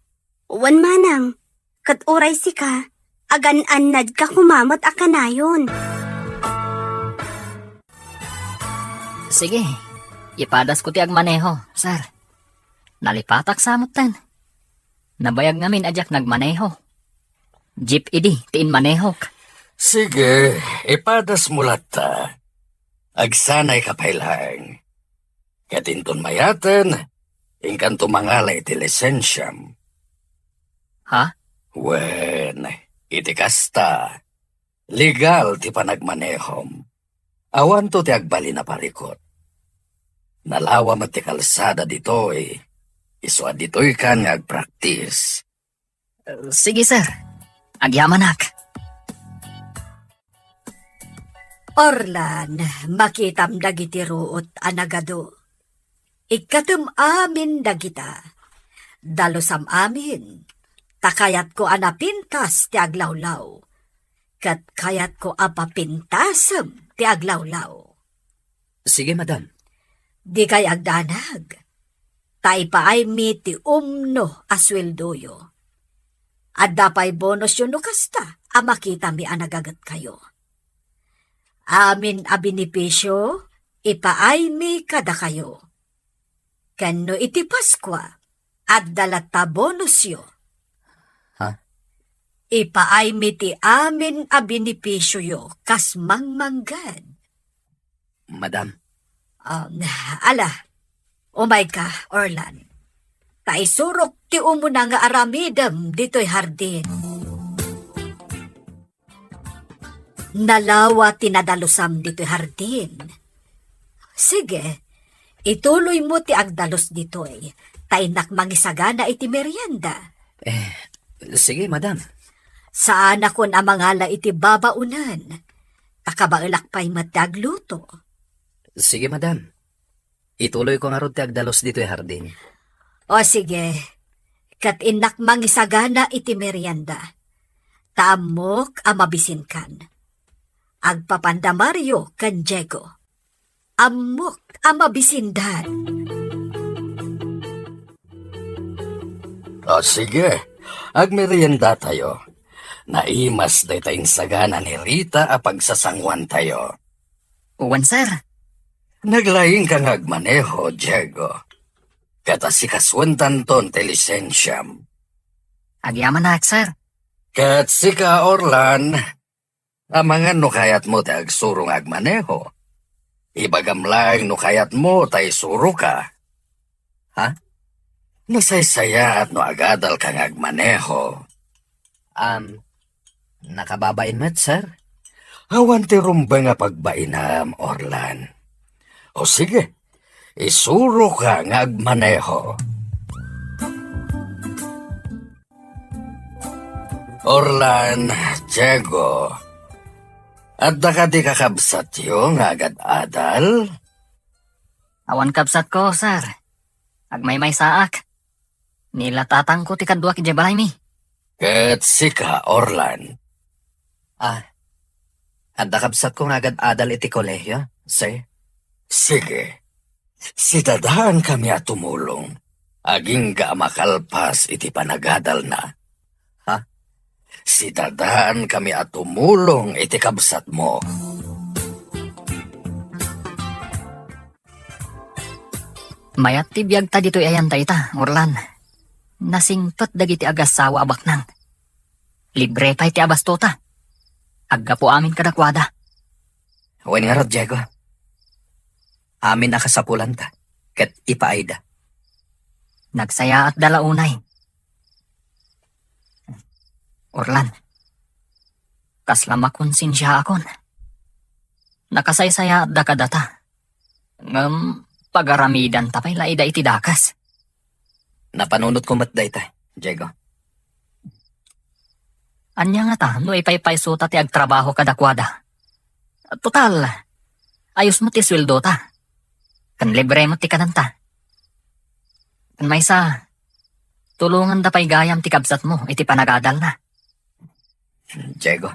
Wan manang, kat uray si ka, agan anad ka kumamot akanayon. Sige, ipadas ko ti agmaneho, sir. Nalipatak samot tan. Nabayag ngamin ajak nagmaneho. Jeep idi, tiin manehok. Sige, ipadas mo lata. Agsanay kapailang. Katinton mayaten, ingkan tumangalay ti lisensyam. Ha? Wen, iti kasta. Legal ti panagmanehom. Awan to ti agbali na parikot. Nalawa mat ti kalsada ditoy. Iswa ditoy kan nga agpraktis. Sige, sir. Agyamanak. Orlan, makitam dagiti ruot anagado. Ikatum amin dagita. Dalusam amin. Takayat ko anapintas ti aglawlaw. Kat kayat ko apapintasam ti aglawlaw. Sige, madam. Di kay agdanag. Taipa ay miti umno asweldoyo. Adda pa'y bonus yun no kasta, makita mi anagagat kayo. Amin a binipisyo, ipaay mi kada kayo. Kano iti Paskwa, adda lata bonus yo. Ha? Ipaay mi ti amin a binipisyo yo, kas mangmanggad. Madam. Ala, umay ka, Orlan. Taisurok ti umuna nga aramidam dito'y hardin. Nalawa tinadalusam dito'y hardin. Sige, ituloy mo ti agdalos dito'y. Tainak mangisagana iti merienda. Sige, madam. Saan akon amangala iti babaunan? Takabailak pa'y matagluto. Sige, madam. Ituloy ko nga ron ti agdalos dito'y hardin. O sige, kat inak mangisagana iti merienda. Taamok amabisin kan. Agpapanda Mario kan Diego. Amok amabisindan. O sige, agmerienda tayo. Naimas day tayong sagana ni Rita a pagsasangwan tayo. Uwan, sir. Naglaing kang agmaneho, Diego. Kata si kaswantan ton te lisensyam. Agyamanak, sir. Kat si ka Orlan, amangan no kayat mo te agsurong agmaneho. Ibagam lang no kayat mo tay suro ka. Ha? Nasaysaya at no agadal kang agmaneho. Nakababain met, sir? Awan ti rumba nga pagbainam, Orlan. O sige, isuro ka nga agmaneho. Orlan, Diego, at ka di kakabsat yung agad-adal? Awan kabsat ko, sir. Agmay-may saak. Nilatatang ko ti kadwa ki Jebalay mi. Ket sika, Orlan. At nakabsat ko nga agad-adal iti kolehiyo, sir? Sige, si dadaan kami at tumulong. Aging ka makalpas iti panagadal na. Ha? Si dadaan kami at tumulong iti kabsat mo. Mayat ti biyag ta dito'y ayanta ita, Orlan. Nasingtot dagiti agasawa abaknang. Libre pa iti abastota. Agga po amin kadakwada. Huwag nga rod, Diego. Amin na kasapulan ta. Kat ipaayda. Nagsaya at dalaunay. Orlan, kasla makonsensya akon. Nakasaysaya at dakadata. Ngam, pagaramidan tapay laida iti dakas. Napanunot ko matday ta, Diego. Anya nga ta, no ipaypayso ta ti agtrabaho kadakwada. Total, ayos mo ti sweldo ta. Kan libre mo ti kananta. Kan may sa, tulungan da pay gayam ti kabsat mo, iti panagadal na. Diego.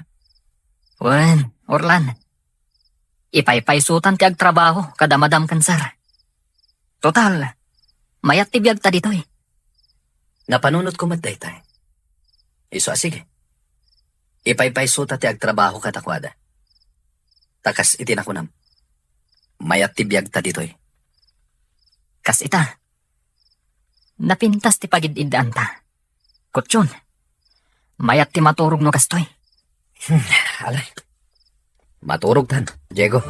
Wen, Orlan. Ipaypaysutan ti agtrabaho kada Madam Kansar. Total, mayat ti biyag ta ditoy. Napanunot ko matday ta. Iso sige. Ipaypayso ta ti agtrabaho katakwada. Takas itinakunam. Mayat ti biyag ta ditoy. Kas ita. Napintas ti pagid-idaan ta. Kutsyon. Mayat ti maturog no kastoy. Alay. Maturog tan, Diego.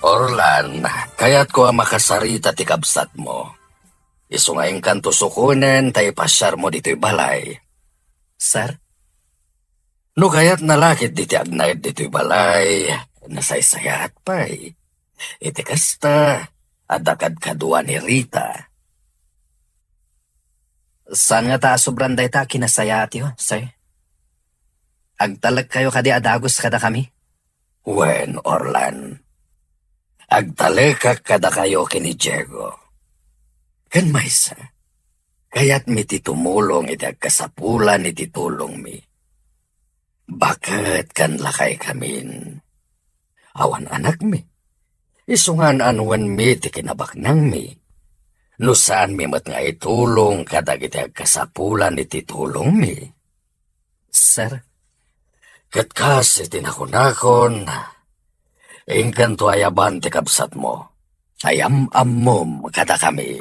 Orlan, kaya't ko ang makasarita ti kabsat mo. Iso nga yung kanto sukunen, tayo pasyar mo dito'y balay. Sir? No kaya't nalakit diti agnayad dito'y balay, nasaysayat pa'y. Iti kasta, adakad kadua ni Rita. Saan nga ta sobrang day ta kinasaya ati ho, sir? Agtalag kayo kadi adagos kada kami? Wen, Orlan. Agtalekak kada kayo kini Diego. Kan maysa, kaya't mi ti tumulong iti agkasapulan iti tulong mi. Bakit kan lakay kamin? Awan anak mi. Isungan anuan mi ti kinabaknang mi. No saan mi mat nga itulong kadag iti agkasapulan iti tulong mi. Sir? Kat kasi tinakunakon, ingkan to ayaban ti kabsat mo. Ayam-ammom kada kami.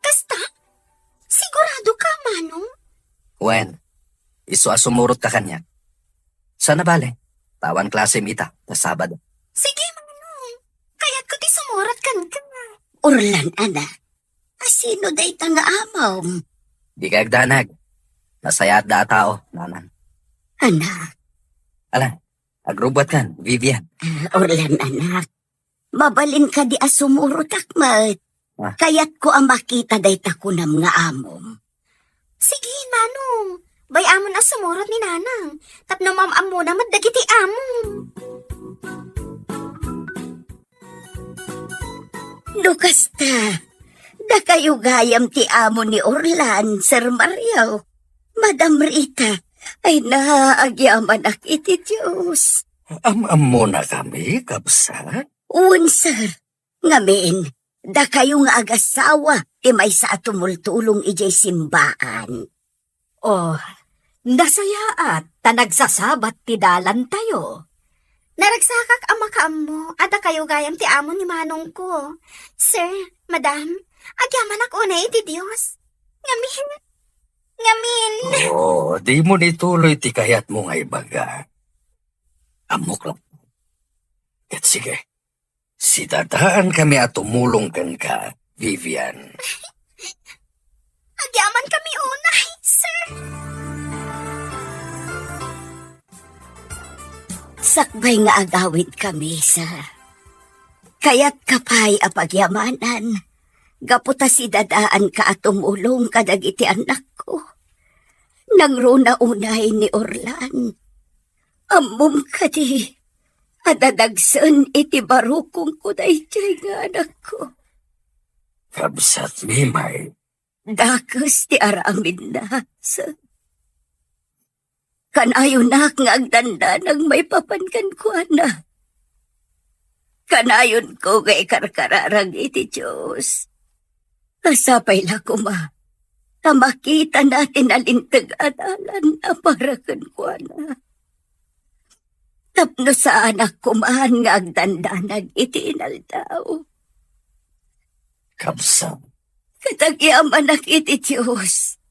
Kasta? Sigurado ka, Manong? Wen, iso asumurot ka kanya. Sana bale, tawan klase mita, na Sabado. Sige, Manong. Kaya't ko ti sumurat kan ka. Orlan, anak. Asino day nga amaw? Di ka agdanag. Nasaya at da tao, nanan. Anak, Alang, agrubat kan, Vivian. Orlan, anak. Mabalin ka di asumurot akmat. Ah. Kaya't ko ang makita day takunam nga amom. Sige, Manong. Bayamon na sumurot ni Nanang. Tapno mamam mo na madagiti among. Lukasta, da kayo gayam ti amo ni Orlan, Sir Mario. Madam Rita, ay naagyaman ak iti Diyos. Am-am mo na kami, kabsat. Un, sir. Ngamin, da kayo nga agasawa, ti may sa tumultulong ijay simbaan. Oh, nasayaat, ta nagsasabat ti dalan tayo. Naragsakak ang makaam mo, at kayo gayam ti amo ni Manong ko. Sir, Madam, agyaman ako na iti Diyos. Ngamin. Oo, di mo nituloy ti kayat mo nga ibaga. Amok lang. Kat sige, si dadaan kami at tumulong kan ka, Vivian. Agyaman kami unay, sir. Sakbay nga agawid kami, sir. Kaya't kapay apagyamanan. Gaputa si dadaan ka at tumulong kadag iti anak ko. Nang runa unay ni Orlan. Amom ka di. Adadagsan iti barukong ko na iti nga anak ko. Kabsat mimay. Dakos ti aramin na, sir. Kanayo na nga agdanda ng may papankan ko, ana. Kanayon ko nga ikarkararang iti Diyos. Kasapay la ko ma. Makita natin alintag-adalan na parakan ko, ana. Tapno sa anak ko man nga agdanda ng iti inaldaw. Kabsat, Katagyaman na iti Diyos.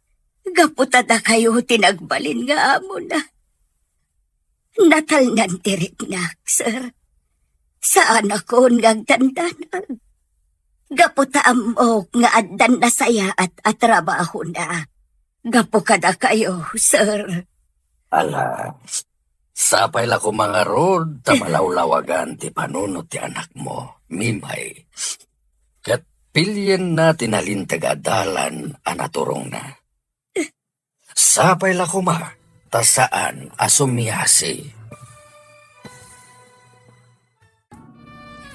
Gaputada kayo tinagbalin nga amo na. Natalnan tiriknak, sir. Saan ako ngagdandanag? Gaputaan mo nga addan na saya at atrabaho na. Gapukada kayo, sir. Ala, sapay la ko mga rod, tamalawlawagan ti panunot ti anak mo, Mimay. Kat pilyen na tinalintag adalan anaturong na. Sapay la ko ma, tasaan asumiyasi.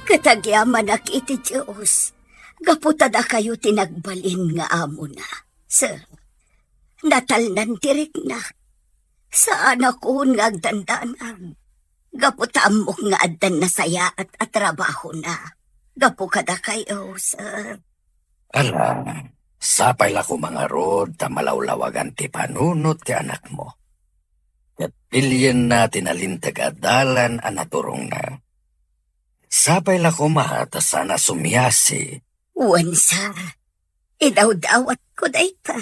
Katagyaman ak iti Diyos. Gaputada kayo tinagbalin nga amo na, sir. Natalnan tirik na. Saan ako ngagdandanag? Gaputaan mo nga addan na saya at atrabaho na. Gapukada kayo, sir. Ala, sapay la ko mga rod, tamalawlawagan ti panunot ti anak mo. Kat pilyen na tinalintag adalan anaturong na. Sapay la ko ma, tasana sumiyasi. Wan, sir. Idaw-dawat ko day pa.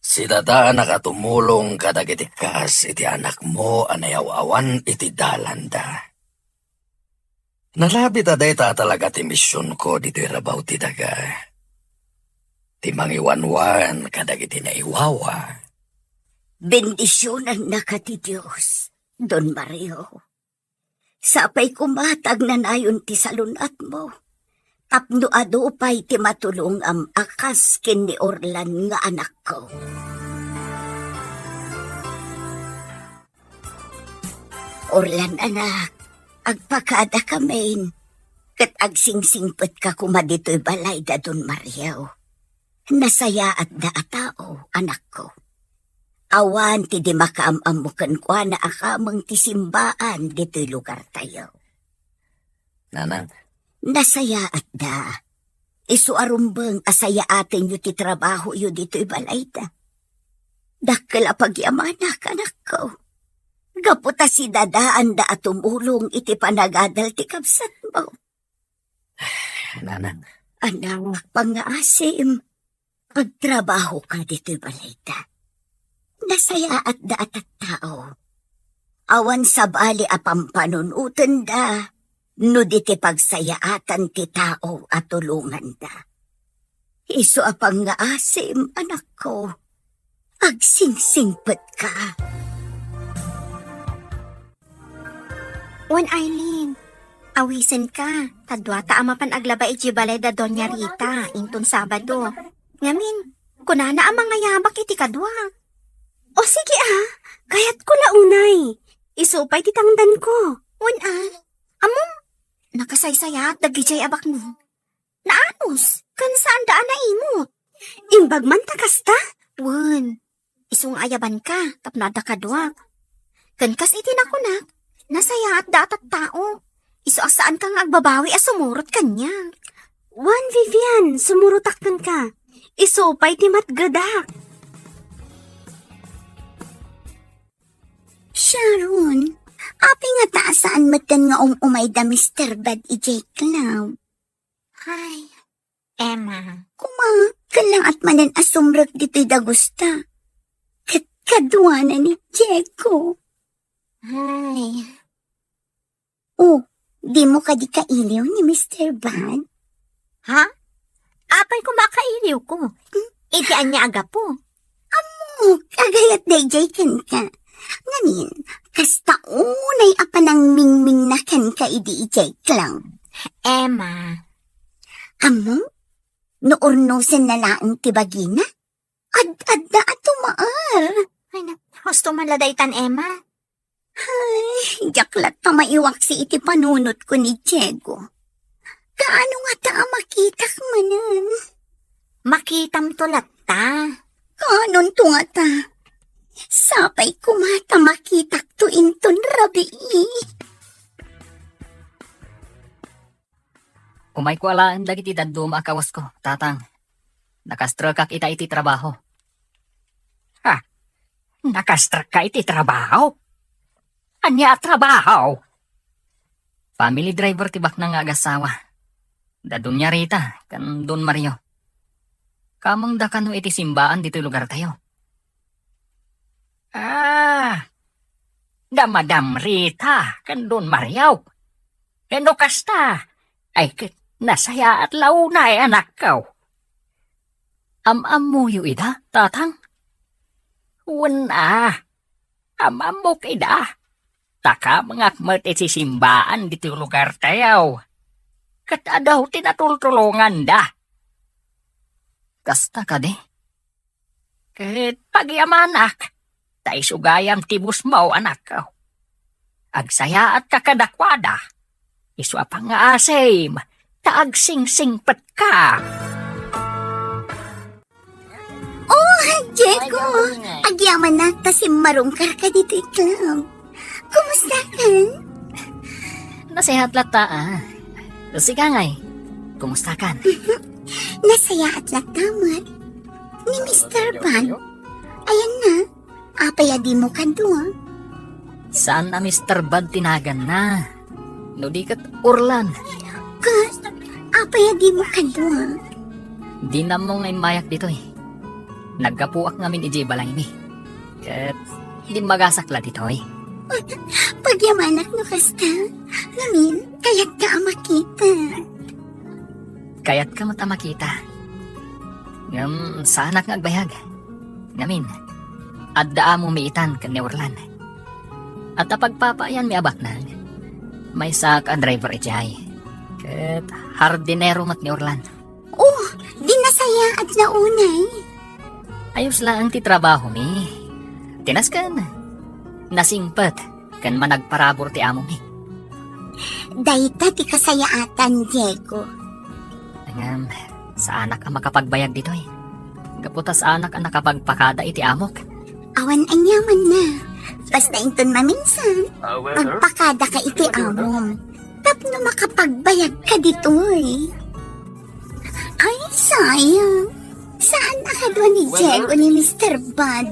Si dada nakatumulong kadagitikas iti anak mo anayaw-awan iti dalanda. Nalabit aday ta talaga ti misyon ko dito irabaw ti daga. Ti mangiwanwan kadagiti naiwawa. Bendisyonan na ka ti Diyos, Don Mario. Sapay kumatag na nayon ti salunat mo. Tapno ado pa'y ti matulong am akas ken ni Orlan nga anak ko. Orlan anak, agpakada kamain. Kat agsingsingpet ka kumadito'y balay da Don Mario. Nasaya at daatao, anak ko. Awan ti di makaamamukan kwa na akamang ti simbaan dito'y lugar tayo. Nanang, Nasaya at da. Isu arumbang asaya atin yu ti trabaho yu dito'y balay da. Dakkel apagyamanak, anak ko. Gaputa si dadaan da at tumulong iti panagadal ti kapsat mo. nanang, Anak, pangaasim. Pagtrabaho ka dito'y balay da. Nasaya at da at tao. Awan sa bali apampanunutan da. No di ti pagsayaatan ti tao at tulungan da. Iso apang nga asim, anak ko. Agsingsingpet ka. Wan Eileen, awisen ka. Tadwata amapan aglaba iti balay da Doña Rita, inton Sabado. Ngamin, kunana amang ngayabak iti kadwa. O sige kayat ko launay. Isupay ti tangdan ko. Wan amom, nakasaysayat dagijay abak mo. Naanos, kan saan daan na imo? Imbag man takasta? Wan, isung ayaban ka, tapnada kadwa. Kan kas iti nakunak, nasaya at datat tao. Iso asaan kang agbabawi sumurot kanya. Wan, Vivian, sumurutaktan ka. Iso pa'y ti matgadak. Sharon, api nga taasaan matan nga umay da Mr. Bad ijay Cloud. Ay, Emma. Kalang at manan asumrag dito'y da gusta. Kadwa na ni Jeko. Ay, Oh, di mo ka di kailiw ni Mr. Bad? ha? Apay kumakailiw ko. Itian niya aga po. Oh, kagayat day jay kan ka. Nganin, kasta unay apa ng mingming na kan ka idi ijay Cloud. Emma. Amo? Noornosan na laang tibagina? Ad na atumaar. Ay, husto man ladaytan, Emma. Ay, jaklat pa maiwak si iti panunot ko ni Diego. Kaano nga ta makitak manan? Makitam tulat ta. Kanon to nga ta? Sapay kumata makitak to inton rabi. Umay ko alaan dagiti daddo makawas ko, tatang. Nakastruck kak ita iti trabaho. Ha? Nakastruck ka iti trabaho? Anya trabaho? Family driver tibak na nga agasawa. Dadun niya Rita, kan Don Mario. Kamang da kano iti simbaan dito lugar tayo. Da Madam Rita, kan Don Mariaw. Kano kasta, ay nasaya at launay anak kau. Am-am mo yu ida, tatang? Wala, amam mo kida. Taka mangakmat iti simbaan dito lugar tayo. Kata daw tinatultulungan da. Kasta ka de? Kahit pagyamanak, tay sugayam tibus mo anak ko. Agsaya at kakadakwada. Iswa pa nga asim, taag sing-singpat ka. Diego, agyaman na kasi marungkar ka dito iklam. Kumusta ka? Nasihat lata Sige ngay, kumusta kan? Nasaya at latamat. Ni Mr. Ban. Ayan na, apaya di mo ka doon. Saan na Mr. Bad tinagan na? No di kat urlan. Apaya di mo ka doon. Di na mo ngay mayak dito Nagkapuak ngamin iji balay ni. Kat di magasakla dito Pagyamanak no kasta. Ngamin, kaya't ka makita. Kaya't ka mata makita. Ngam saanak ngagbayag. Ngamin, adda mo miitan kan ni Orlan. At pagpapayan mi abak na. May sak ang driver ijay. Kat hardinero mat ni Orlan. Oh, di nasaya at naunay. Ayos lang ti trabaho mi. Tinaskan. Nasingpat. Kan managparabor ti amo mi. Dayta ti kasayaatan, Diego. Ngam, sa anak ang makapagbayag dito Gaputas anak ang nakapagpakada iti amok. Awan anyaman na. Basta inton maminsan, magpakada ka iti amom. Tapno makapagbayag ka dito Ay, sayang. Saan nakadwa ni Diego ni Mr. Bud?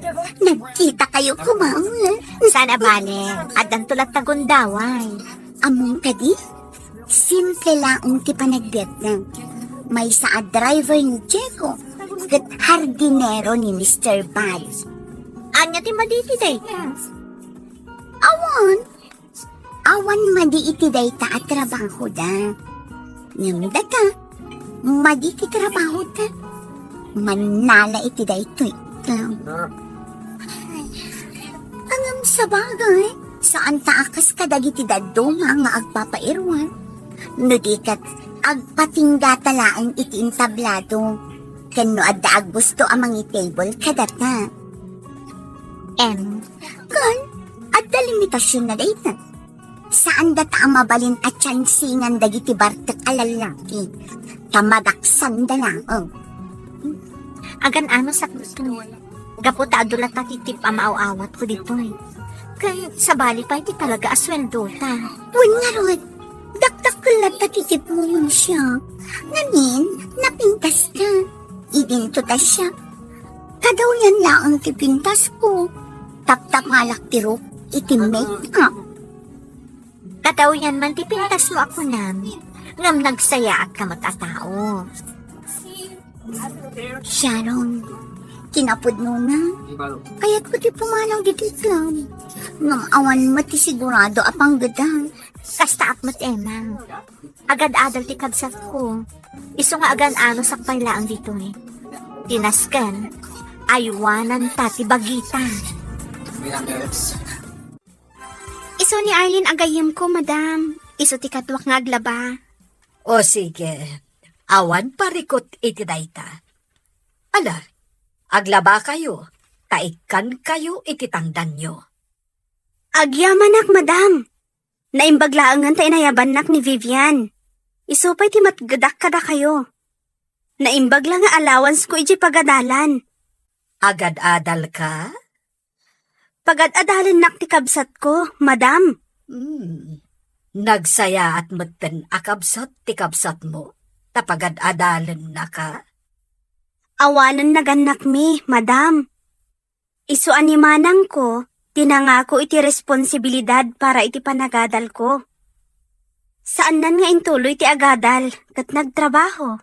Nagkita kayo kumawal. Sana bale, adan tulat tagundaway. Among kadi? Simple laong ti panagbiat na. May saad driver ni Diego kat hardinero ni Mr. Bud. Anya ti maditi day. Awan madiiti day ta at trabaho da. Nyamda ka, maditi trabaho ta. Manala iti day to ikaw. Angam sa bagay, saan taakas ka dagiti daduma nga agpapairwan. Nudikat agpatingga talaan iti intablado. Kano adda agbusto amang i-table kadata. Kan, adda limitasyon na dayta. Saan data ang mabalin at tsansingan dagiti bartek alalaki. Tamadaksan da lang. Agan ano sa gusto. Gaputa adulat na titip ang maaawat ko dito Kaya sa bali pa hindi talaga asweldo ta. Wan nga rod, dakdak ko lang tatitip mo yun siya. Ngamin, napintas ka. Ibinto ta siya. Kadaw yan lang ang tipintas ko. Tap-tap malak tiro, iti-make up. Kataw yan man tipintas mo ako namin. Ngam nagsaya at kamat-atao. Sharon, kinapod mo na. Kaya't ko di pumalaw dito lang. Ngam awan mati sigurado apang gadang. Kasta at emang. Agad-adal ti kabsat ko. Iso nga agan ano sa pailaang dito Tinaskan, aywanan tati bagitan. Iso ni Arlene agayim ko, madam. Iso ti katwak nga aglaba. O sige, awan parikot iti dayta. Ala, aglaba kayo, kaikan kayo iti tangdan nyo. Agyamanak, madam. Naimbaglaangan ta inayabanak ni Vivian. Iso pa'y ti matgadak kada kayo. Naimbagla nga allowance ko iti pagadalan. Agad-adal ka? Pagad-adalan nak ti kabsat ko, madam. Nagsaya at maten akabsat ti kabsat mo. Tapagad-adalan na ka? Awanan naganak mi, madam. Isu animanang ko, tinangako iti responsibilidad para iti panagadal ko. Saan nan nga intuloy ti agadal kat nagtrabaho?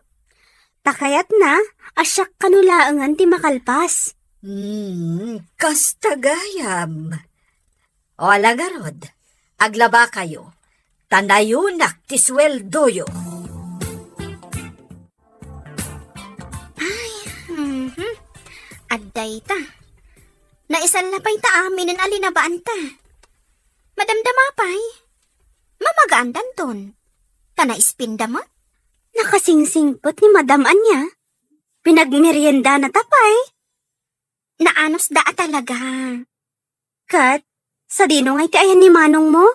Takayat na, asyak kanulaangan ti makalpas. Kastagayam. O alagarod, aglaba kayo. Tanayunak ti sweldoyo. Adday ta. Naisan na pa'y ta amin ang alinabaan ta. Madamdama pa'y. Mamagaan danton. Tanaispinda mo? Nakasingsingpot ni Madam Anya. Pinagmerienda na tapay. Naanos da talaga. Kat, sa dino ngay ti ayan ni Manong mo?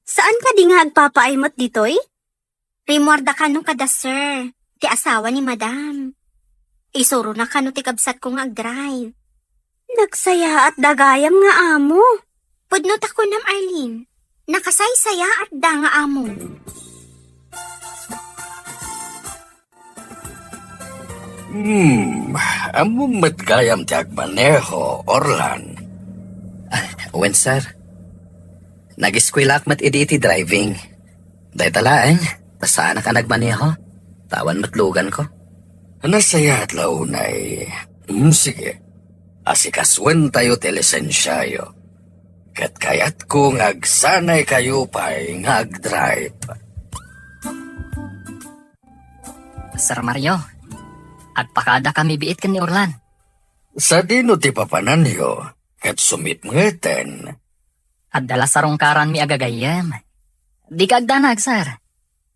Saan ka di nga agpapaaymot ditoy? Rimorda ka nung kada sir, ti asawa ni Madam. Isuro na ka no ti kabsat kong ag-drive. Nagsaya at dagayam nga amo. Pudnot ako nam Arlene. Nakasaysaya at da nga amo. Amo matgayam ti agmaneho, Orlan. Wen, sir. Nag-eskwela mat iti driving. Day talaan, saan ka nagmaneho? Tawan matlugan ko. Nasaya at launay. Sige. Asikaswen tayo telesensyayo. Kat kayat ko ngagsanay kayo pa'y ngag-drive. Sir Mario, agpakada kami biit kan ni Orlan. Sa dino ti papananyo, kat sumit ngeten. At dala sarong karan mi agagayam. Di ka agdanag, sir.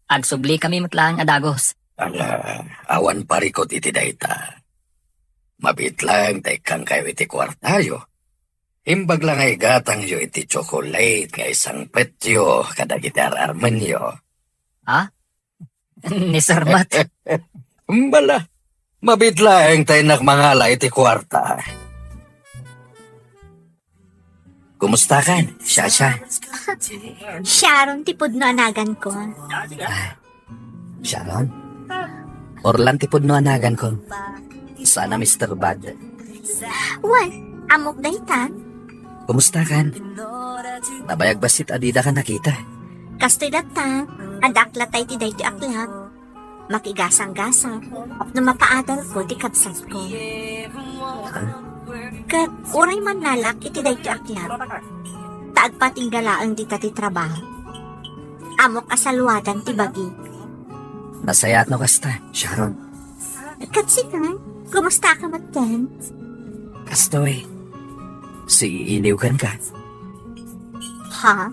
Agsubli kami matlaang adagos. Ala, awan parikot iti dayta. Mabit lang kang kayo iti kwartayo. Imbag lang ay gatang yo iti chocolate nga isang petyo kadag iti ararmenyo. Ha? Ni Sir Mat. Bala, mabit lang tayo nakmangala iti kwarta. Kumusta kan, Shasha? Sharon, tipod no anagan ko. Sharon? Orlan tipod no anagan ko. Sana Mr. Bad. What? Amok daytan? Kumusta kan? Nabayag basit adida ka nakita. Kastoy data, adakla tayo ti day ti aklat. Makigasang-gasang, no mapaadal ko ti kapsat ko. Kat uray man nalak iti day ti aklat. Taag patinggalaan di ti trabaho. Amok asalwatan ti bagi. Masaya at no kasta, Sharon. Kat sikan, kumusta ka matyan? Kastoy, si iniwgan ka. Ha?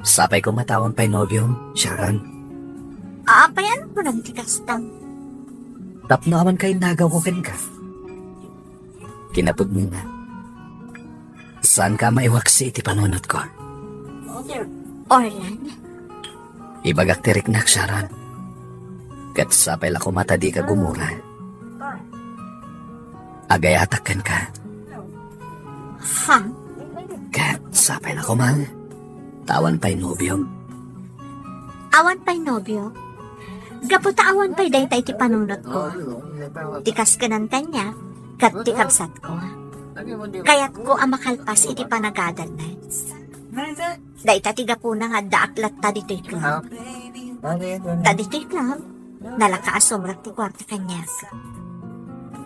Sapay ko matawang pa'y nobyong, Sharon. Aapayan ko lang ti kastang. Tapno aman kayo nagawakan ka. Kinapod mo na. Saan ka maiwaksi iti panunod ko? Orlan? Ibagak tirik na, Sharon. Kat sapay lako mata di ka gumura. Agayatakan ka. Ha? Kat sapay lako man. Tawan pa'y nobyong. Awan pa'y nobyo. Gaputa awan pa'y day ti panunod ko. Tikas ka ng kanya, kat ti kabsat ko. Kaya't ko ang makalpas iti panagadan na. Day ti gapuna nga daaklat ta dito'y club. Ta dito'y club, nalakaasumrak ti kwarta kanya.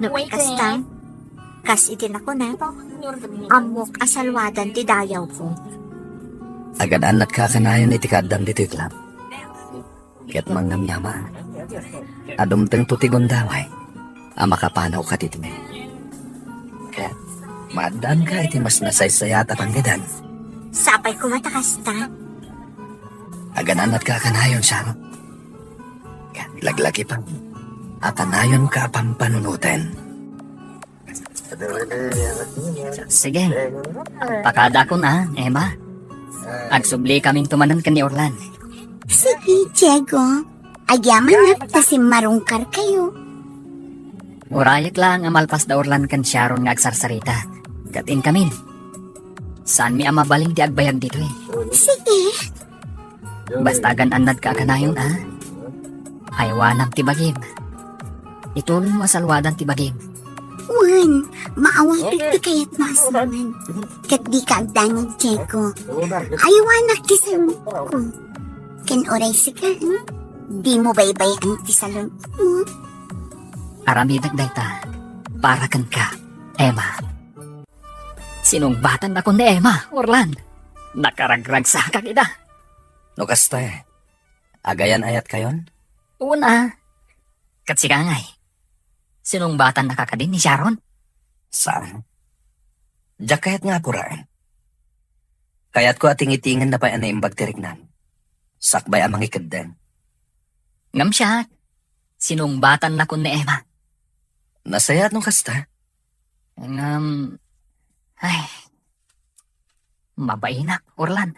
Nupikastang, kas itin ako na, amok asalwadan ti dayaw ko. Agadaan at kakanayon iti kadam dito'y club. Kaya't mangnamyama. Adumteng tutigon daway. Makapanaw ka dito me. Kaya't maadaan ka iti mas nasaysayat at anggadan. Sapay ko matakasta. Agadaan at kakanayon, Sharon. Kaya't laglaki pang akanayon ka pampanunutin. Sige. Pakada ko na, Emma. Agsubli kaming tumanan kan ni Orlan. Sige, Diego. Agyaman na ta si marungkar kayo. Urayak lang amalpas da Orlan kan Sharon nga agsarsarita. Gatin kamin. Saan mi amabaling di agbayag dito eh. Sige. Basta gananad ka kanayon Aywanang tibagim. Itulong mo asalwadan tibagim. Wan, maawag ti kayat maasaman. Kat di ka agdanag, Diego. Aywanak ti sa ko. Kan oray si ka, Di mo baybay ti salon. Aramidag dayta, para kan ka, Emma. Sinungbatan ako ni Emma, Orlan. Nakaragrag sa kakita. No kasta agayan ayat kayon? Una, katsikangay. Sinungbatan nakakadin ni Sharon. Saan? Jakayat nga kuraan. Kayat ko ating itingan na pa na imbag tirignan. Sakbay amang ikaddan. Ngam siya, sinungbatan na ko ni Emma. Nasayat nung kasta. Ay, mabainak, Orlan.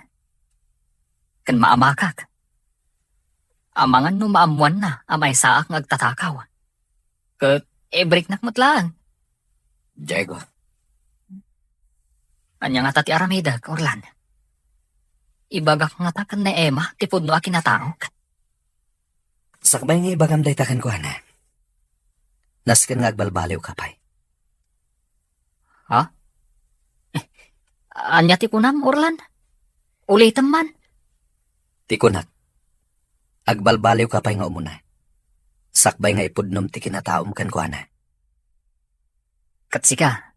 Kan maamakak. Amangan no maamuan na, amay saak ngagtatakaw. Kat, break nak matlaan. Diego, Anya nga tati aramidag, Orlan. Ibagak nga takan ni Emma, tipod no akinataok. sakbay nga ibagam day takan ko na. Naskan nga agbalbaliw kapay. Anya ti kunam, Orlan? Ulitan man. Tikunak. Agbalbaliw kapay nga umuna. Sakbay nga ipudnom ti kinataom kan ko na. Katsika,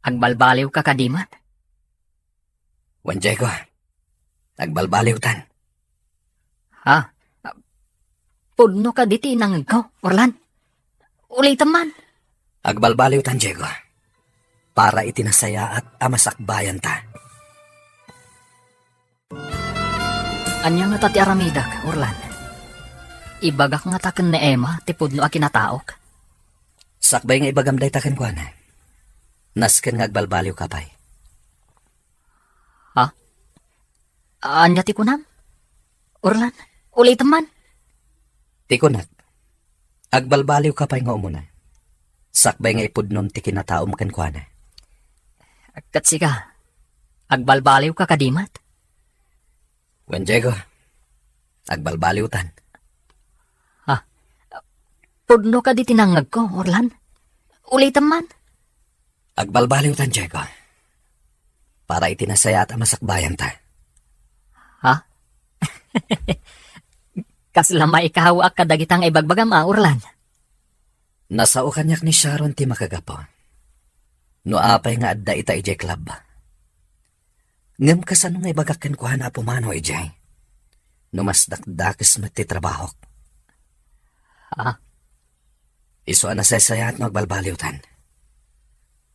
agbalbaliw ka kadimat. Wan Diego, agbalbaliw tan. Pudno ka diti nang ikaw, Orlan. Ulitan man. Agbalbaliw tan Diego. Para itinasaya at amasakbayan ta. Anya nga tati aramidag, Orlan. Ibagak nga taken ni Emma, tipod no akinataok. Sakbay nga ibagam day takan ko na. Naskan nga agbalbaliw kapay. Anya ti kunam? Orlan, ulitan man. Tikunak. Agbalbaliw kapay nga umuna. Sakbay nga ipudnom ti kinataom kan ko na. Katsika, agbalbaliw ka kadimat. Wan Diego, agbalbaliw tan. Pudno ka di tinangag ko, Orlan. Ulitan man. Agbalbaliw tan Diego. Para itinasaya at amasakbayan ta. Kaslamay ikahawa ka dagitang ibagbagam, Orlan. Nasao kanyak ni Sharon ti makagapo. No apay nga adda ita ijay club. Ngam kasano nga ibagakan ko na pumano ijay. No mas dakdakis mati trabahok. Iso na sesaya at magbalbaliw tan.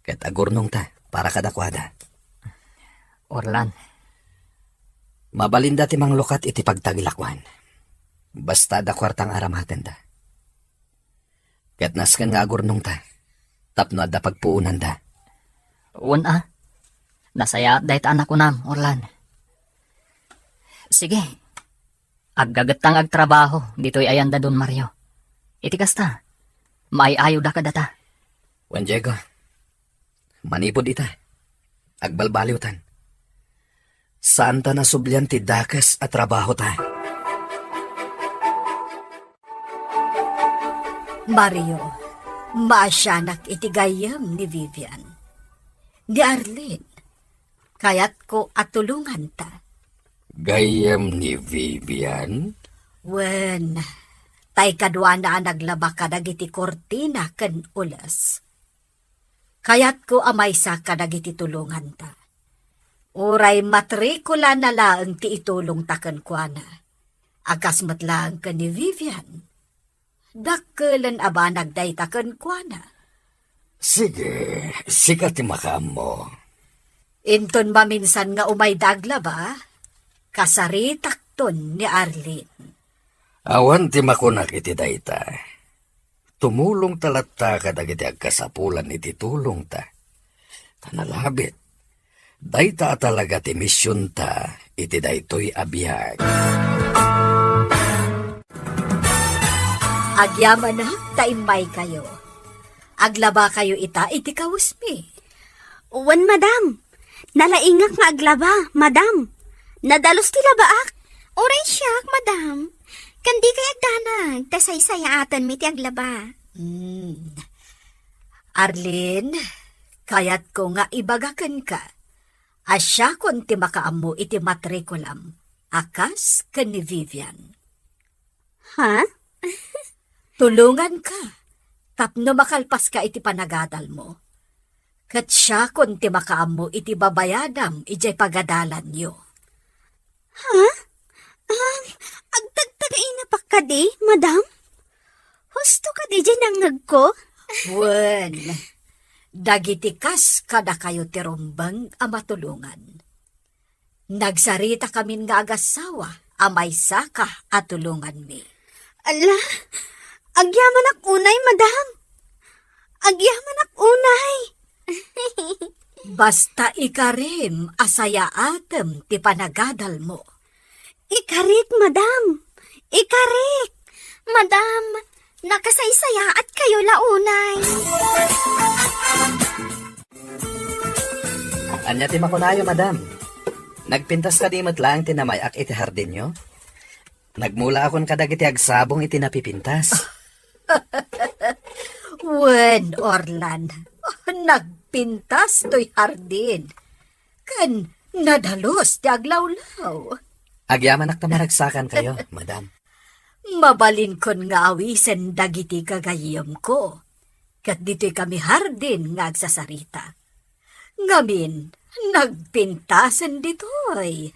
Ket agurnong ta para kadakwada. Orlan, Mabalinda ti manglukat iti pagtagilakwan. Basta da kwartang aramatan da. Ket naskan nga agurnong ta. Tapno adda pagpuunan da. una. Nasaya at dahit anak ko nam, Orlan. Sige. Aggagatang agtrabaho, dito'y ayanda don Mario. Iti kasta, maayayo da ka data. Wan Diego, manipod ita. Agbalbaliw tan. Saan ta nasublyan ti dakas at trabaho ta? Mario, maasyanak iti gayam ni Vivian. Ni Arlene, kayat ko at tulungan ta. Gayam ni Vivian? Wen, tay kadwa na naglaba ka dagiti kortina ken ulas. Kayat ko amay sa kadagiti tulungan ta. Uray matrikula na laang ti itulong taken kwa na. Akas matlaang ka ni Vivian. Dakkelan aba nagday taken kwa na. Sige, sikat ti makaam mo. Inton maminsan nga umay daglaba, kasaritak ton ni Arlene. Awan ti makunak iti dayta. Tumulong talatta kadagiti agkasapulan iti tulong ta. Tanalabit. Dayta talaga ti misyon ta iti daytoy abiyag. Agyaman na, taimay kayo. Aglaba kayo ita, iti kawusmi. Uwan, madam. Nalaingak nga aglaba, madam. Nadalos ti labaak. Oray siyak, madam. Kandi kay agdanag, tasay-sayatan mi ti aglaba. Arlene, kayat ko nga ibagakan ka. Asya kon ti makaammo iti matrikulam. Akas ka ni Vivian. Ha? Tulungan ka. Tapno makalpas ka iti panagadal mo. Kat siya kung ti makaam iti babayadam ijay pagadalan nyo. Ha? Agtagtagay na pa ka di, madam? Husto ka di dyan ang nagko? Wen, dagitikas kada kayo ti rumbang a matulungan. Nagsarita kami nga agasawa, amay saka at tulungan mi. Ala, agyaman ak unay, madam. Agyaman ak unay. Basta ikarim asaya atem ti panagadal mo. Ikarik, madam. Ikarik. Madam, nakasaysaya at kayo launay. Anya ti makunayo, madam. Nagpintas ka di lang tinamayak iti hardin nyo? Nagmula akon kadag iti agsabong iti napipintas. Wen, Orlan, nagpintas to'y hardin. Kan nadalos ti aglawlaw. Agyaman maragsakan kayo, madam. Mabalin kon nga awisen dagiti kagayam ko. Kat dito'y kami hardin nga agsasarita. Ngamin, nagpintasan dito'y.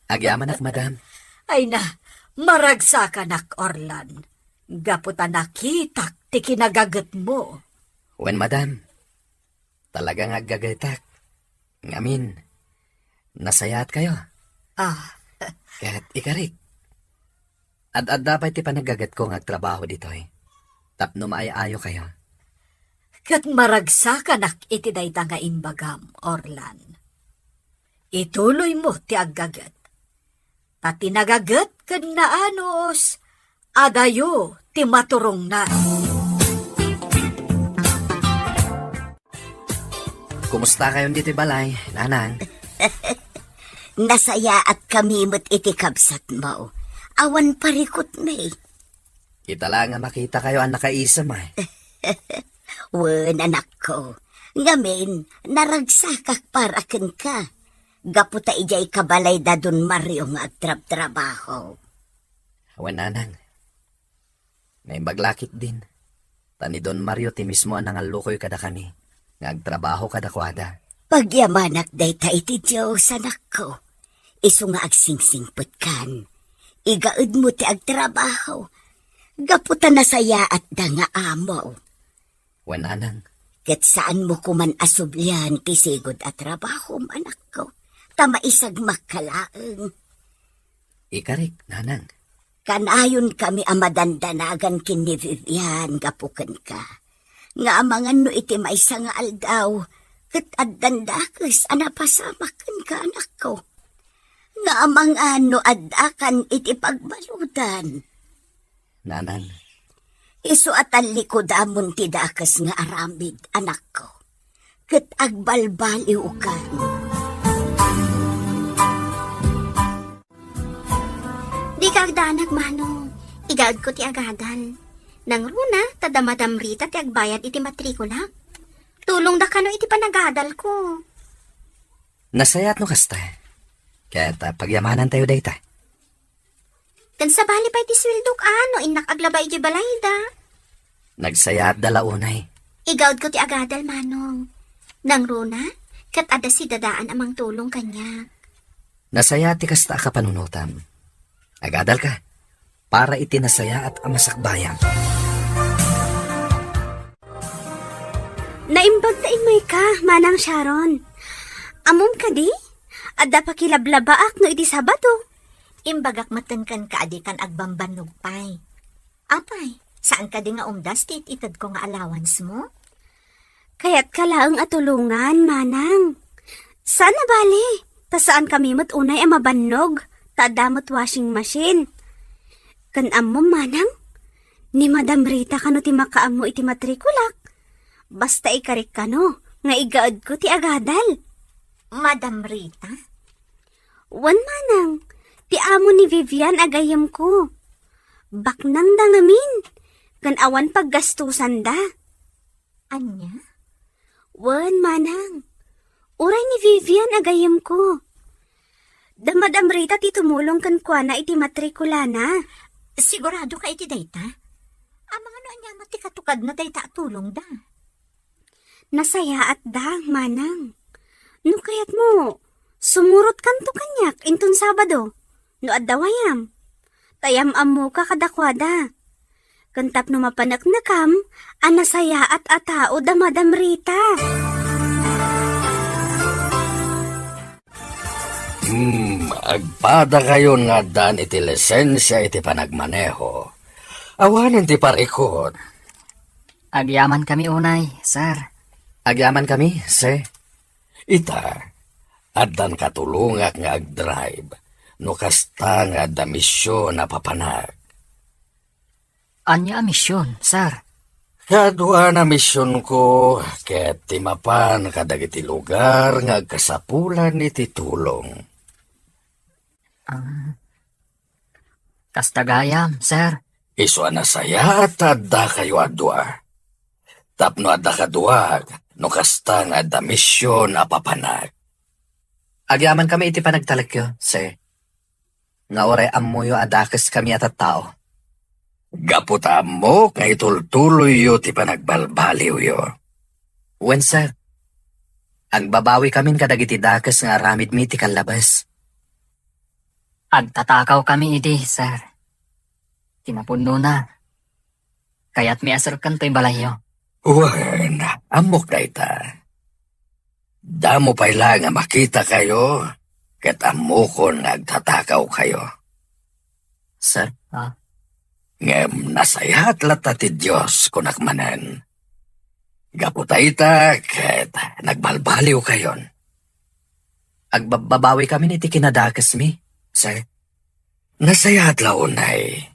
Agyaman madam. Ay na, maragsakan Orlan. Gaputan nakitak ti kinagagat mo. Wen, madam. Talagang aggagaytak. Ngamin, nasayat kayo. Kahit ikarik. At dapat ti panagagat ko nga trabaho dito'y. Tapno maayayo kayo. Kat maragsakan iti dayta nga imbagam, Orlan. Ituloy mo ti aggagat. Tati nagagat kan naanos, adayo ti maturong na. Kumusta kayo dito'y balay, nanang? Nasaya at kamimot iti kabsat mo. Awan parikot may. Kita lang nga makita kayo ang nakaisam ay. Wen, anak ko. Ngamin, naragsakak paraken ka. Gaputa ijay kabalay da dun Mario nga agtrab-trabaho. Wen, nanang. May baglakit din. Tani Don Mario ti mismo ang nangalukoy kada kami. Ngagtrabaho kada kwada. Pagyamanak day ta iti Diyos, anak ko. Isu nga agsingsingput kan. Igaud mo ti agtrabaho. Gaputa na saya at da nga amo. Wen, nanang. Kat saan mo kuman asublihan ti sigod at trabaho, anak ko. Tamaisag makalaeng. Ikarik, nanang. Kanayon kami amadandanagan kin ni Vivian gapukan ka. Nga amangan no iti maisa nga aldaw. Kat addandakes anapasamakan ka, anak ko. Nga amangan no addakan iti pagbaludan. Nanang. Isu at ang likodamon ti dakas nga aramid, anak ko. Kat agbalbaliw ka. Di ka agdanag, manong. Igaad ko ti agadan. Nang runa, tadamadam rita ti agbayad iti matrikula. Tulong da kano iti panagadal ko. Nasayat no kasta. Kaya pagyamanan tayo dayta. Kan sa bali pa iti swildok ano, inak aglabay iti balayda. Nagsayat dalaunay. Igaad ko ti agadal, manong. Nang runa, kat ada si dadaan amang tulong kanya. Nasayat ti kasta ka panunutam. Agadal ka. Para itinasaya at amasakbayan. Naimbag ta imay ka, manang Sharon. Amom ka di? Adda pa kilablabaak no iti Sabato. Imbagak matenkan ka adikan agbambanog pay. Apay, saan ka di nga umdas ti itad ko nga allowance mo? Kaya't kalaang atulungan, manang. Sana bali, tasaan kami mat unay ang mabannog, tadamot washing machine. Kan ammo, manang, ni Madam Rita kano ti makaammo iti matrikulak. Basta ikarik kano, nga igaad ko ti agadal. Madam Rita? Wan, manang, ti amo ni Vivian agayam ko. Baknang dangamin, kan awan paggastusan da. Anya? Wan, manang, uray ni Vivian agayam ko. Da Madam Rita ti tumulong kan kwa na iti matrikula na. Sigurado ka iti dayta? Ang mga niya mati katukad na dayta at tulong da. Nasaya at dang, manang. No kayat mo, sumurot kanto kanyak intun Sabado. No addawayam. Tayam amo ka kadakwada. Kantap no mapanak na kam, anasaya at atao da Madam Rita. Agpada kayo nga dan iti lisensya iti panagmaneho. Awanan ti parikot. Agyaman kami unay, sir. Agyaman kami, sir. Ita, adan katulungak nga agdrive. No kasta nga da misyon na papanag. Anya misyon, sir. Kadwa na misyon ko, ket timapan kadagiti lugar nga kasapulan iti tulong. Kastagayam, sir. Iso na saya at adda kayo adwa. Tapno adda kaduag, no kasta nga da misyon na papanag. Agyaman kami iti panagtalagyo, sir. Nga ore amuyo adakas kami at tao. Gaputa mo kay tultuloy yo ti panagbalbaliw yo. Wen, sir. Ang babawi kamin kadagiti dakas nga aramid mi ti kalabas. Agtatakaw kami idi, sir. Tinapuno na. Kaya't may asar kanto'y balayo. Wen, amok na ita. Damo pa lang nga makita kayo, ket amokon nagtatakaw kayo. Sir? Ngem nasayat lata ti Diyos kunakmanen. Gaputa ita, ket nagbalbaliw kayon. Agbabawi kami iti kinadakas mi, sir. Nasayat launay.